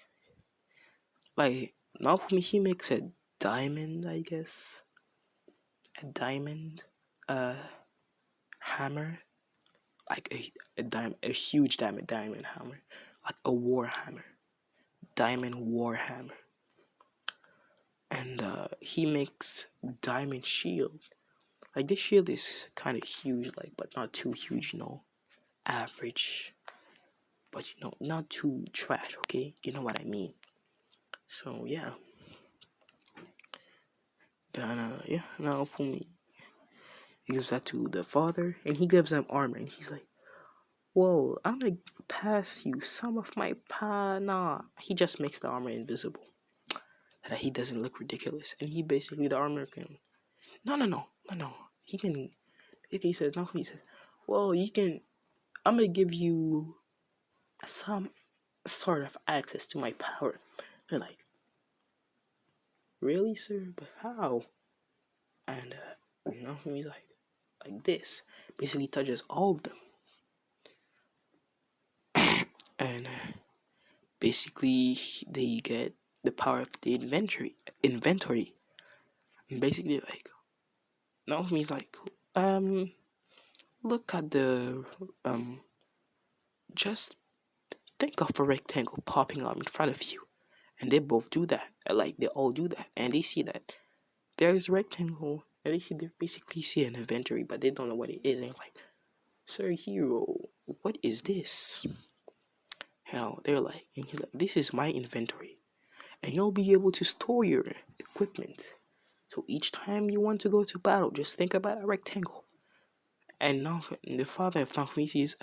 like Naofumi, he makes a diamond, I guess. A diamond hammer, like a huge diamond hammer, like a war hammer, diamond war hammer. And he makes diamond shield. Like this shield is kind of huge, but not too huge, average, but not too trash. Okay, you know what I mean. So yeah. Then now for me, he gives that to the father, and he gives them armor, and he's like, whoa, I'm gonna pass you some of my Nah, he just makes the armor invisible, so that he doesn't look ridiculous. And he basically, the armor can, no. He can, if he says, well, I'm gonna give you some sort of access to my power. They're like, really, sir? But how? And he's like this. Basically touches all of them. And basically they get the power of the inventory. And basically Naomi's like, look at the just think of a rectangle popping up in front of you. And they both do that. They all do that. And they see that there is a rectangle. And they basically see an inventory, but they don't know what it is. And like, sir hero, what is this? Hell, they're like, and he's like, this is my inventory. And you'll be able to store your equipment. So each time you want to go to battle, just think about a rectangle. And now the father of Naofumi sees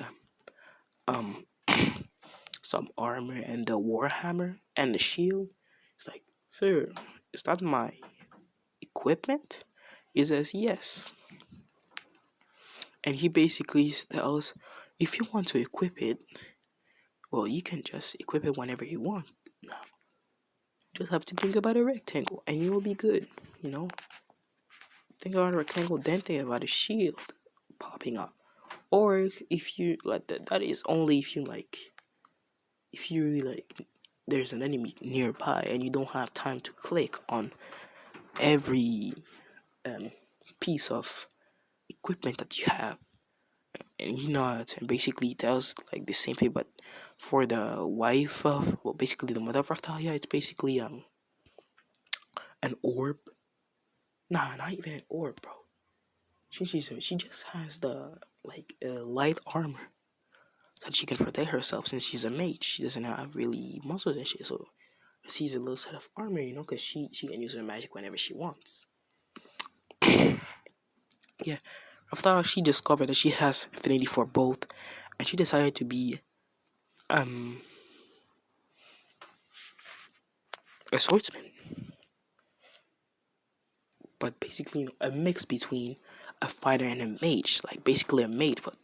some armor and the warhammer and the shield. It's like, sir, is that my equipment? He says yes. And he basically tells, if you want to equip it, well, you can just equip it whenever you want. No. Just have to think about a rectangle and you will be good, Think about a rectangle, then think about a shield popping up. Or if you like that is only if you there's an enemy nearby and you don't have time to click on every piece of equipment that you have, and he nods and basically tells like the same thing, but for the wife of, well, basically the mother of Raftalia, it's basically an orb. Nah, not even an orb, bro. She just has the like light armor so that she can protect herself since she's a mage. She doesn't have really muscles and shit, so she's a little set of armor, because she can use her magic whenever she wants. Yeah, after she discovered that she has affinity for both, and she decided to be um a swordsman, but basically a mix between a fighter and a mage, like basically a mage, but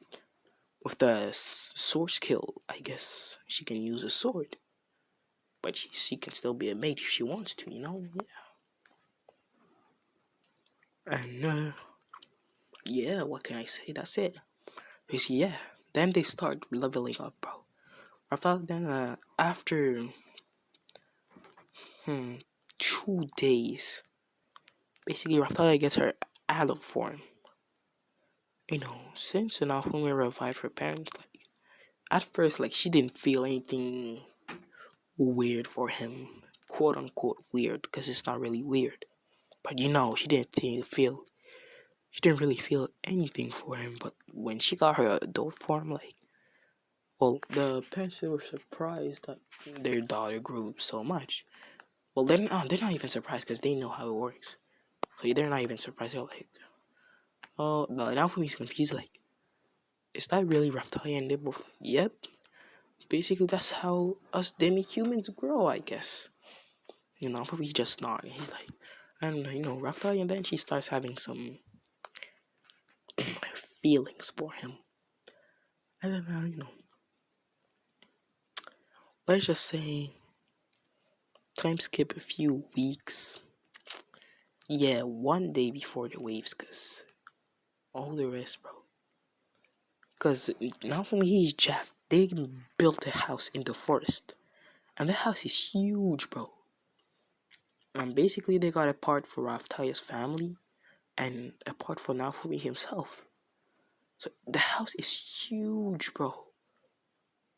with the sword skill. I guess she can use a sword, but she can still be a mage if she wants to, Yeah. And yeah, what can I say? That's it. Because yeah, then they start leveling up, bro. After 2 days, basically Raftalia gets her adult form. Since Naofumi revived her parents, like at first, like she didn't feel anything weird for him, quote unquote weird, because it's not really weird. But she didn't really feel anything for him. But when she got her adult form, like, well, the parents were surprised that their daughter grew so much. Well, they're not even surprised because they know how it works. So they're not even surprised. They're like, oh, now for me, he's confused. Like, is that really Raftalia? And they're both like, yep. Basically, that's how us demi-humans grow, I guess. For me, he just nodded. He's like, and Raftalia, and then she starts having some feelings for him. And then, let's just say, time skip a few weeks. Yeah, one day before the waves, because all the rest, bro. Because now for me, he's Jack. They built a house in the forest. And the house is huge, bro. And basically, they got a part for Raftalia's family and a part for Naofumi himself. So the house is huge, bro.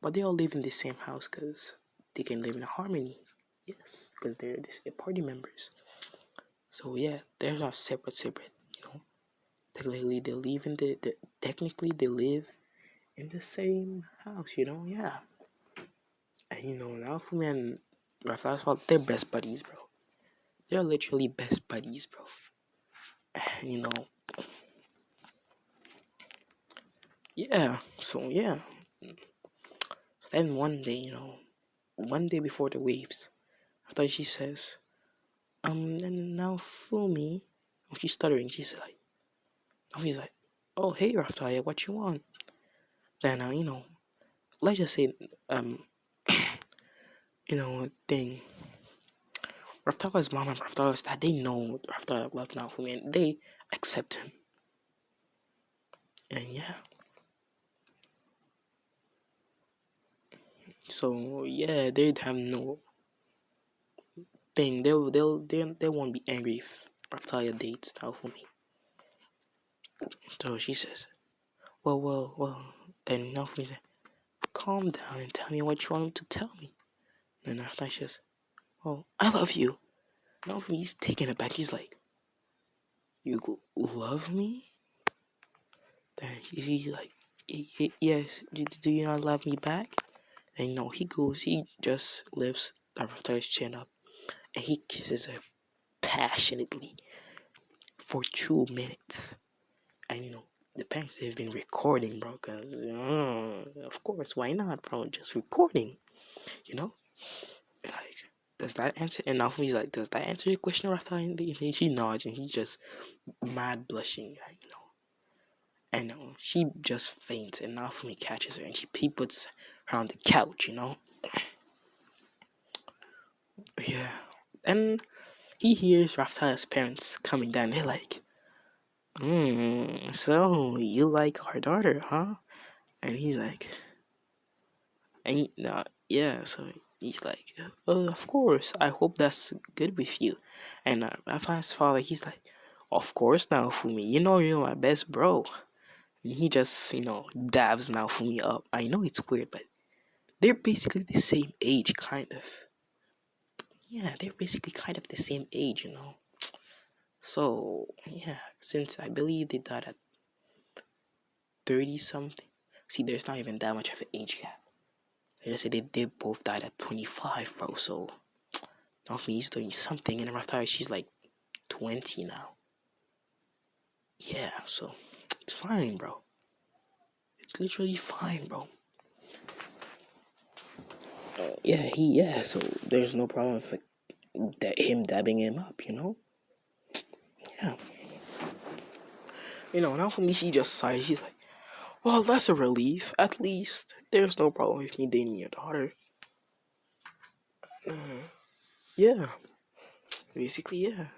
But they all live in the same house because they can live in harmony. Yes, because they're party members. So yeah, they're not separate. Technically, they live in technically they live in the same house. Yeah. And Naofumi and Raftalia's father, they're best buddies, bro. They're literally best buddies, bro. And yeah. So yeah. Then one day before the waves, after she says, and now Fumi, when she's stuttering, she's like, oh hey Raftalia, what you want? Then let's just say thing. Raftalia's mom and Raftalia's dad, they know Raftalia loves Naofumi and they accept him. And yeah. So yeah, they'd have no thing. They won't be angry if Raftalia dates Naofumi. So she says, well, and Naofumi says, calm down and tell me what you want to tell me. And Raftalia says, oh, I love you. Naofumi's taken aback. He's like, you love me? Then he's like, yes. Do you not love me back? And he just lifts Raftalia's chin up and he kisses her passionately for 2 minutes. And the parents have been recording, bro, because of course, why not, bro? Just recording, like, does that answer? And now he's like, does that answer your question, Rafa? And she nods and he's just mad blushing, and she just faints, and Naofumi catches her and he puts her on the couch, Yeah. And he hears Raftalia's parents coming down. They're like, so you like our daughter, huh? And he's like, yeah. So he's like, oh, of course. I hope that's good with you. And Raftalia's father, he's like, Of course, Naofumi, you know you're my best bro. And he just, dabs Naofumi up. I know it's weird, but they're basically the same age, kind of. Yeah, they're basically kind of the same age. So, yeah, since I believe they died at 30 something. See, there's not even that much of an age gap. They just said they both died at 25, bro. So, Naofumi's 30 something, and after she's like 20 now. Yeah, so it's fine, bro. It's literally fine, bro. So there's no problem for him dabbing him up. Yeah. Now for me, he just sighs. He's like, well, that's a relief. At least there's no problem with me dating your daughter. Yeah. Basically, yeah.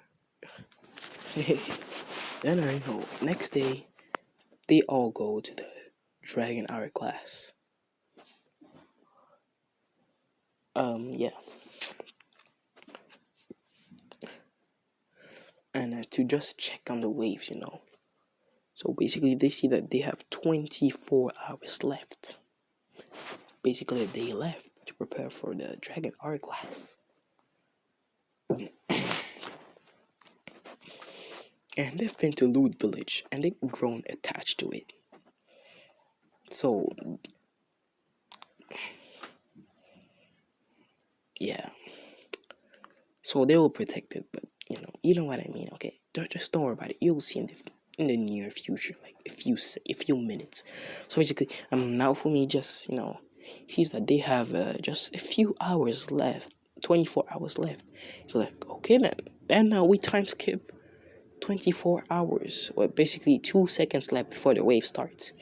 Then next day, they all go to the Dragon Hour class. Yeah. And to just check on the waves. So basically, they see that they have 24 hours left. Basically, a day left to prepare for the Dragon Art class. And they've been to Loot Village, and they've grown attached to it. So, yeah. So they will protect it, but you know what I mean. Okay, just don't worry about it. You'll see in the near future, like a few minutes. So basically, now for me, just he's that they have just a few hours left, 24 hours left. You're like, okay then we time skip 24 hours, or basically 2 seconds left before the wave starts.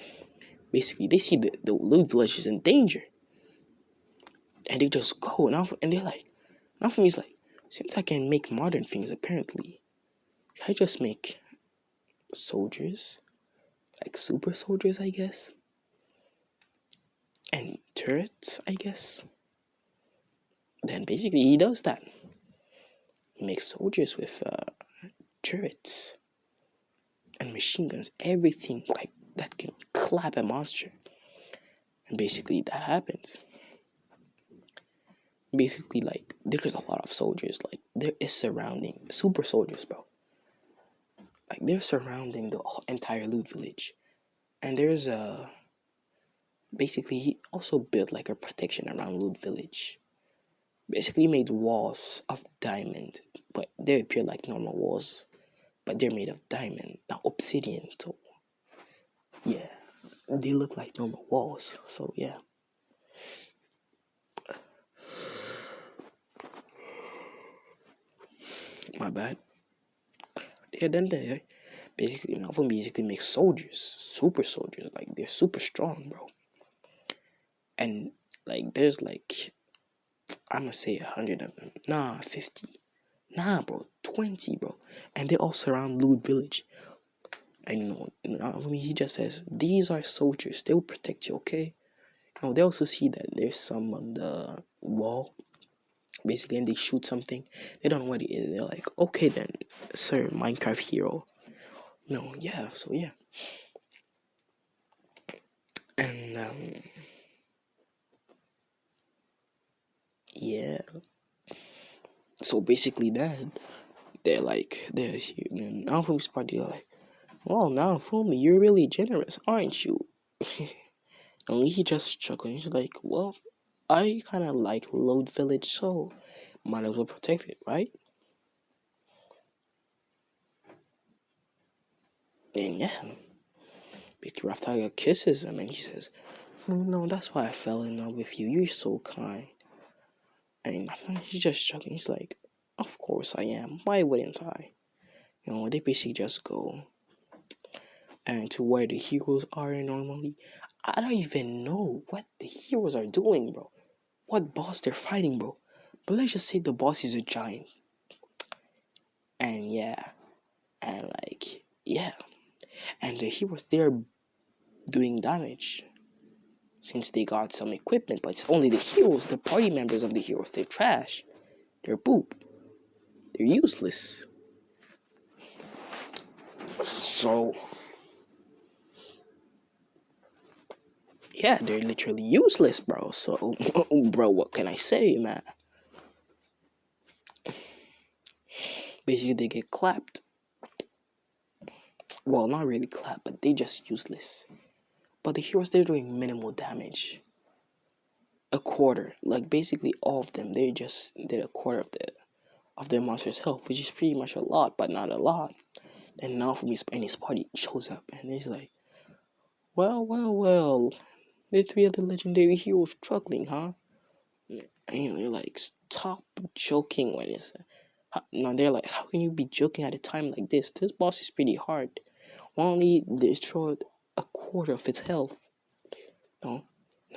Basically, they see the Loot Village is in danger, and they just go and they're like, now for me, it's like, since I can make modern things, apparently, should I just make soldiers? Like super soldiers, I guess? And turrets, I guess? Then basically he does that. He makes soldiers with turrets and machine guns, everything like that can clap a monster. And basically that happens. Basically, like, there's a lot of soldiers. Like, there is surrounding super soldiers, bro. Like, they're surrounding the entire Loot Village. And there's basically, he also built like a protection around Loot Village. Basically made walls of diamond, but they appear like normal walls, but they're made of diamond, not obsidian. So yeah, they look like normal walls. So yeah. My bad. Yeah, then they basically Naofumi basically makes soldiers, super soldiers, like they're super strong, bro. And like there's like, I'ma say 100 of them. Nah, 50. Nah, bro, 20, bro. And they all surround Loot Village. And he just says, these are soldiers, they will protect you, okay? They also see that there's some on the wall, basically, and they shoot something. They don't know what it is. They're like, okay then, sir, Minecraft hero. No, yeah, so yeah. And yeah. So basically they're here. Now from this party, they're like, well, now Fumi, you're really generous, aren't you? And he just chuckled. He's like, well, I kind of like Loot Village, so might as well protect it, right? And yeah, Big Raftaga kisses him and he says, no, that's why I fell in love with you. You're so kind. And he's just chuckling. He's like, of course I am. Why wouldn't I? They basically just go and to where the heroes are normally. I don't even know what the heroes are doing, bro. What boss they're fighting, bro. But let's just say the boss is a giant. And yeah. And like, yeah. And the heroes, they're doing damage. Since they got some equipment, but it's only the heroes, the party members of the heroes. They're trash. They're poop. They're useless. So yeah, they're literally useless, bro. So bro, what can I say, man? Basically, they get clapped. Well, not really clapped, but they just useless. But the heroes, they're doing minimal damage. A quarter, like basically all of them, they just did a quarter of their monster's health, which is pretty much a lot, but not a lot. And Naofumi and his party shows up, and he's like, well, the three other legendary heroes struggling, huh? And you're like, stop joking when it's. No, they're like, how can you be joking at a time like this? This boss is pretty hard. Only destroyed a quarter of its health. No,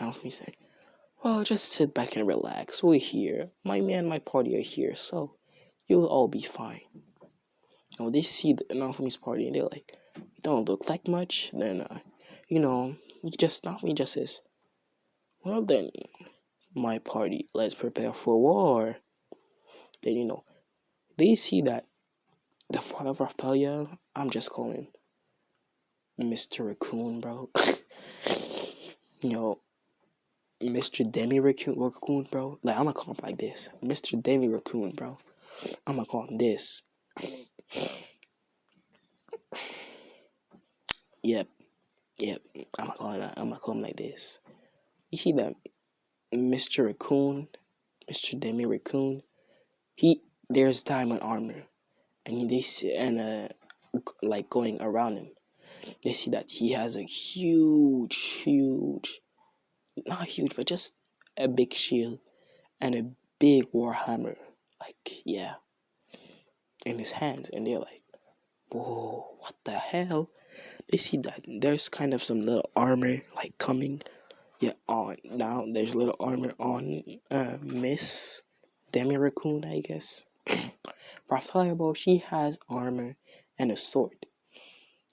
Naofumi's like, well, just sit back and relax. We're here. My man and my party are here, so you'll all be fine. No, they see the Naofumi's party and they're like, you don't look like much. Then, Naofumi just says, well then, my party, let's prepare for war. Then, they see that the father of Raphael, I'm just calling Mr. Raccoon, bro. you know, Mr. Demi Raccoon, bro. Like, I'm gonna call him like this. Mr. Demi Raccoon, bro. I'm gonna call him this. Yep. I'm gonna call him like this. You see that Mr. Raccoon, Mr. Demi Raccoon, there's diamond armor. And they see, like going around him, they see that he has a huge, not huge, but just a big shield and a big warhammer, like, yeah, in his hands. And they're like, whoa, what the hell? They see that there's kind of some little armor like coming, on now. There's little armor on Miss Demi Raccoon, I guess. Raphael, she has armor and a sword,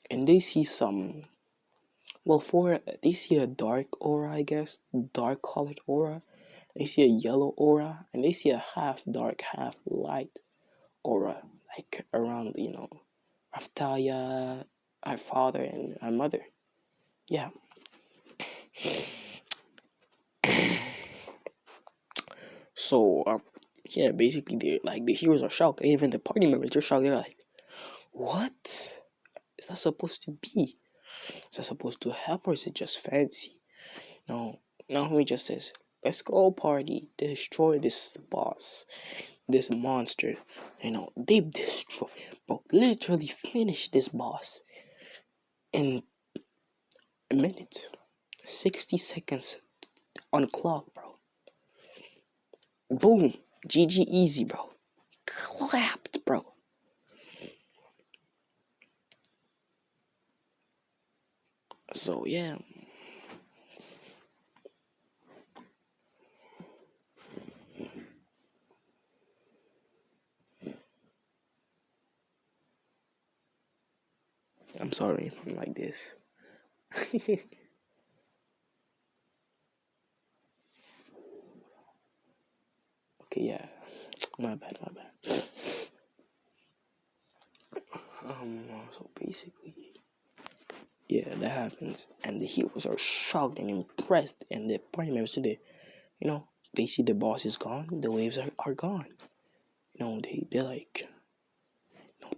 and they see they see a dark aura, I guess, dark colored aura. They see a yellow aura, and they see a half dark, half light aura, like around, Raftalia, our father, and our mother. Yeah. So, basically, the heroes are shocked. Even the party members, they're shocked. They're like, what is that supposed to be? Is that supposed to help, or is it just fancy? No. Now he just says, let's go, party, destroy this boss, this monster. They destroy, bro, literally finish this boss in a minute. 60 seconds on the clock, bro. Boom. GG easy, bro. Clapped, bro. So, yeah. I'm sorry if I'm like this. Okay, yeah. My bad. So basically, yeah, that happens, and the heroes are shocked and impressed, and the party members today, they see the boss is gone, the waves are gone. They're like,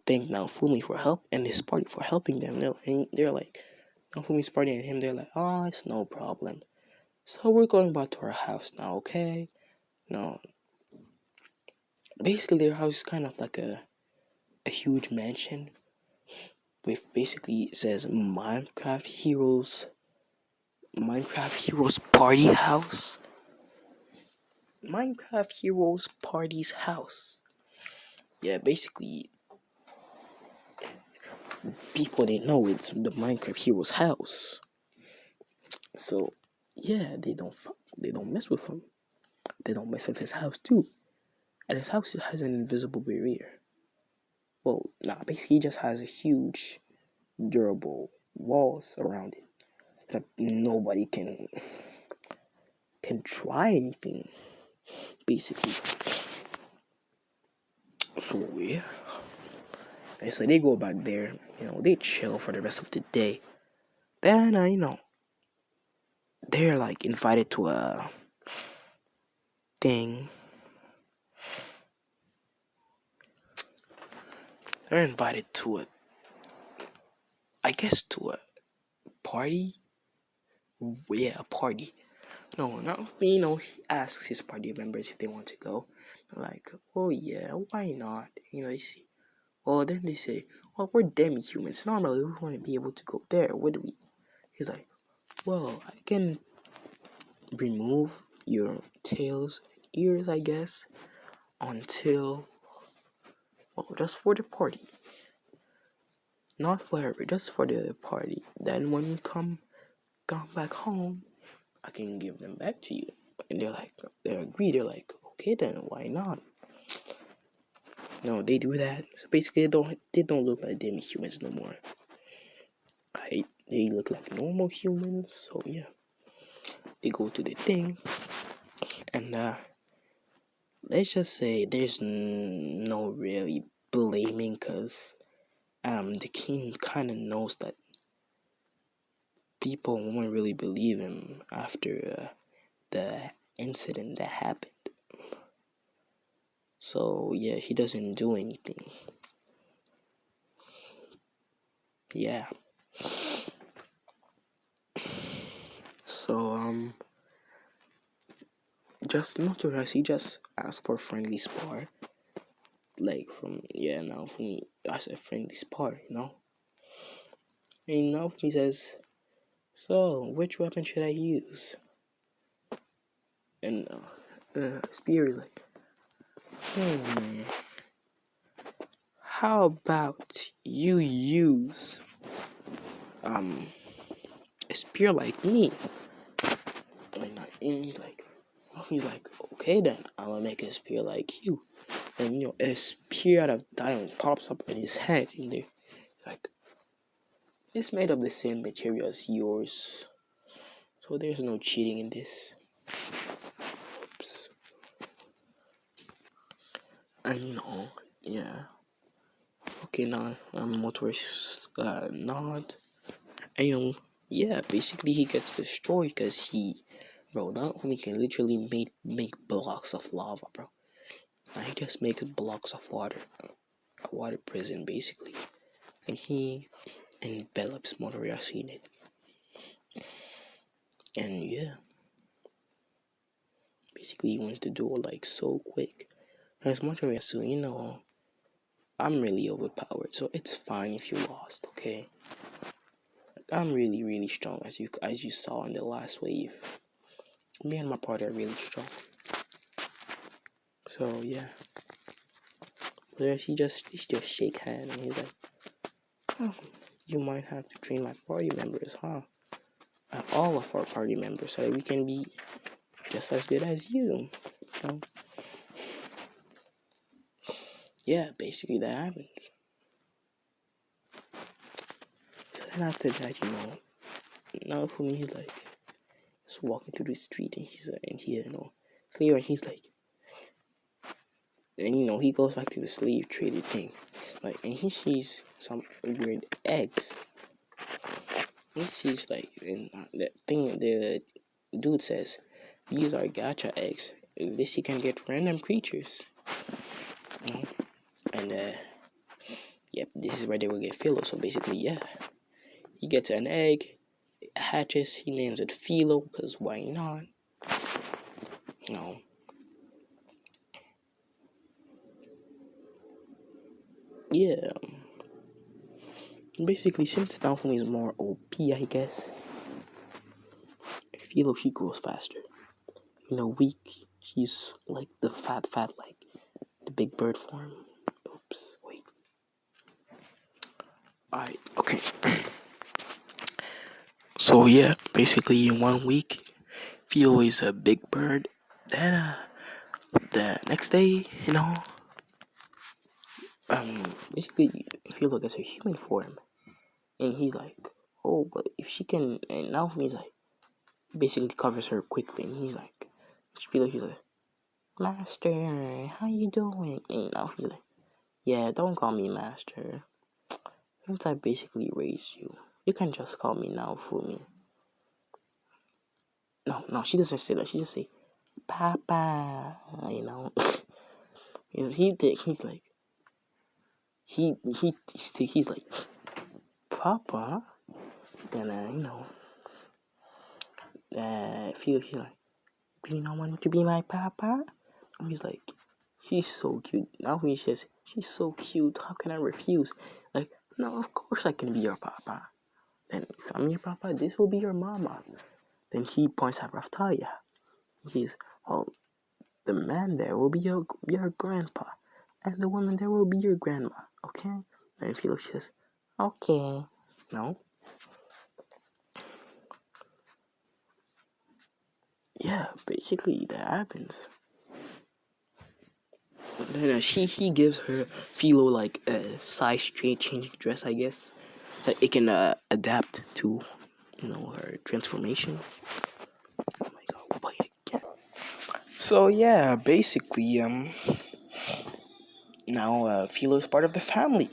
thank Naofumi for help, and this party for helping them. They're like, Naofumi's party and him, they're like, oh, it's no problem. So we're going back to our house now, okay? No, basically their house is kind of like a huge mansion with basically says Minecraft Heroes Party House. Minecraft Heroes Party's house. Yeah, basically people, they know it's the Minecraft Heroes house. So yeah, they don't mess with him. They don't mess with his house too. And his house has an invisible barrier. Well, basically he just has a huge durable walls around it that nobody can try anything, basically. So yeah, And so they go back there, they chill for the rest of the day. Then, they're like invited to a thing. They're invited to to a party. Yeah, a party. No, not me. He asks his party members if they want to go. They're like, oh yeah, why not? They see. Well, then they say, well, we're demi-humans. Normally, we want to be able to go there. What do we? He's like, well, I can remove your tails and ears, I guess, until, well, just for the party. Not forever, just for the party. Then when you come back home, I can give them back to you. And they agree. They're like, okay, then why not? No, they do that. So basically, they don't look like demi-humans no more. Right? They look like normal humans. So yeah, they go to the thing, and let's just say there's no really blaming, because the king kind of knows that people won't really believe him after the incident that happened. So yeah, he doesn't do anything. Yeah. So just not to rush, he just asked for a friendly spar. Like from Naofumi, that's a friendly spar, And Naofumi says, so which weapon should I use? And Spear is like, how about you use a spear like me? And he's like, okay then, I'm gonna make a spear like you. And a spear out of diamond pops up in his head, and they're like, it's made of the same material as yours, so there's no cheating in this. Oops. I know, yeah. Okay, now motorist nod, and yeah, basically he gets destroyed because Naofumi can literally make blocks of lava, bro. Now he just makes blocks of water, a water prison basically, and he envelops Motoriyasu in it. And yeah, basically he wants to do it like so quick. As Motoriyasu, I'm really overpowered, so it's fine if you lost, okay? I'm really, really strong, as you saw in the last wave. Me and my partner are really strong. So yeah, he just shake hand and he's like, oh, you might have to train my party members, huh? All of our party members, so that we can be just as good as you. Yeah, basically that happened. So then after that, now for me, he's like, just walking through the street, and he's Slayer, and he's like, and he goes back to the slave trader thing, like, and he sees some weird eggs. He sees that thing. The dude says, these are gacha eggs. With this, you can get random creatures. And yep, this is where they will get Philo. So basically, yeah, he gets an egg, it hatches. He names it Philo because why not? Yeah. Basically, since Naofumi is more OP, I guess, Philo, she grows faster. Weak. She's like the fat, like the big bird form. Oops, wait. Alright, okay. So yeah, basically in 1 week, Philo is a big bird. Then the next day, basically Philo gets a human form, and he's like, oh, but if she can, and now he's like, basically covers her quickly, and he's like, he's like, Master, how you doing? And now he's like, Yeah, don't call me master. Since I basically raised you, you can just call me Naofumi. No, she doesn't say that. She just say, Papa. You know, he's like, he's like, Papa. Then feel she's like, do you not want to be my papa? And he's like, she's so cute. Now he says, she's so cute. How can I refuse? Like, no, of course I can be your papa. Then if I'm your papa, this will be your mama. Then he points at Raftaya. He says, well, the man there will be your grandpa, and the woman there will be your grandma. Okay? And Felix says, okay. No. Yeah, basically that happens. Then he gives her Philo like a size changing dress, I guess, so it can adapt to her transformation. Oh my god, play it again. So yeah, basically now Philo is part of the family.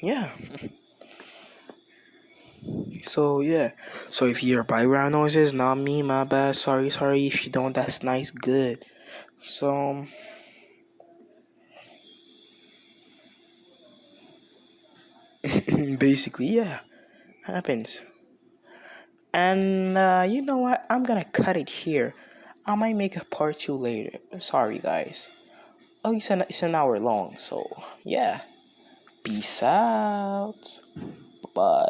Yeah. So yeah. So if you hear background noises, not me, my bad. Sorry. If you don't, that's nice, good. So basically, yeah, happens. And you know what? I'm gonna cut it here. I might make a part 2 later. Sorry, guys. Oh, it's an hour long. So yeah. Peace out. Bye.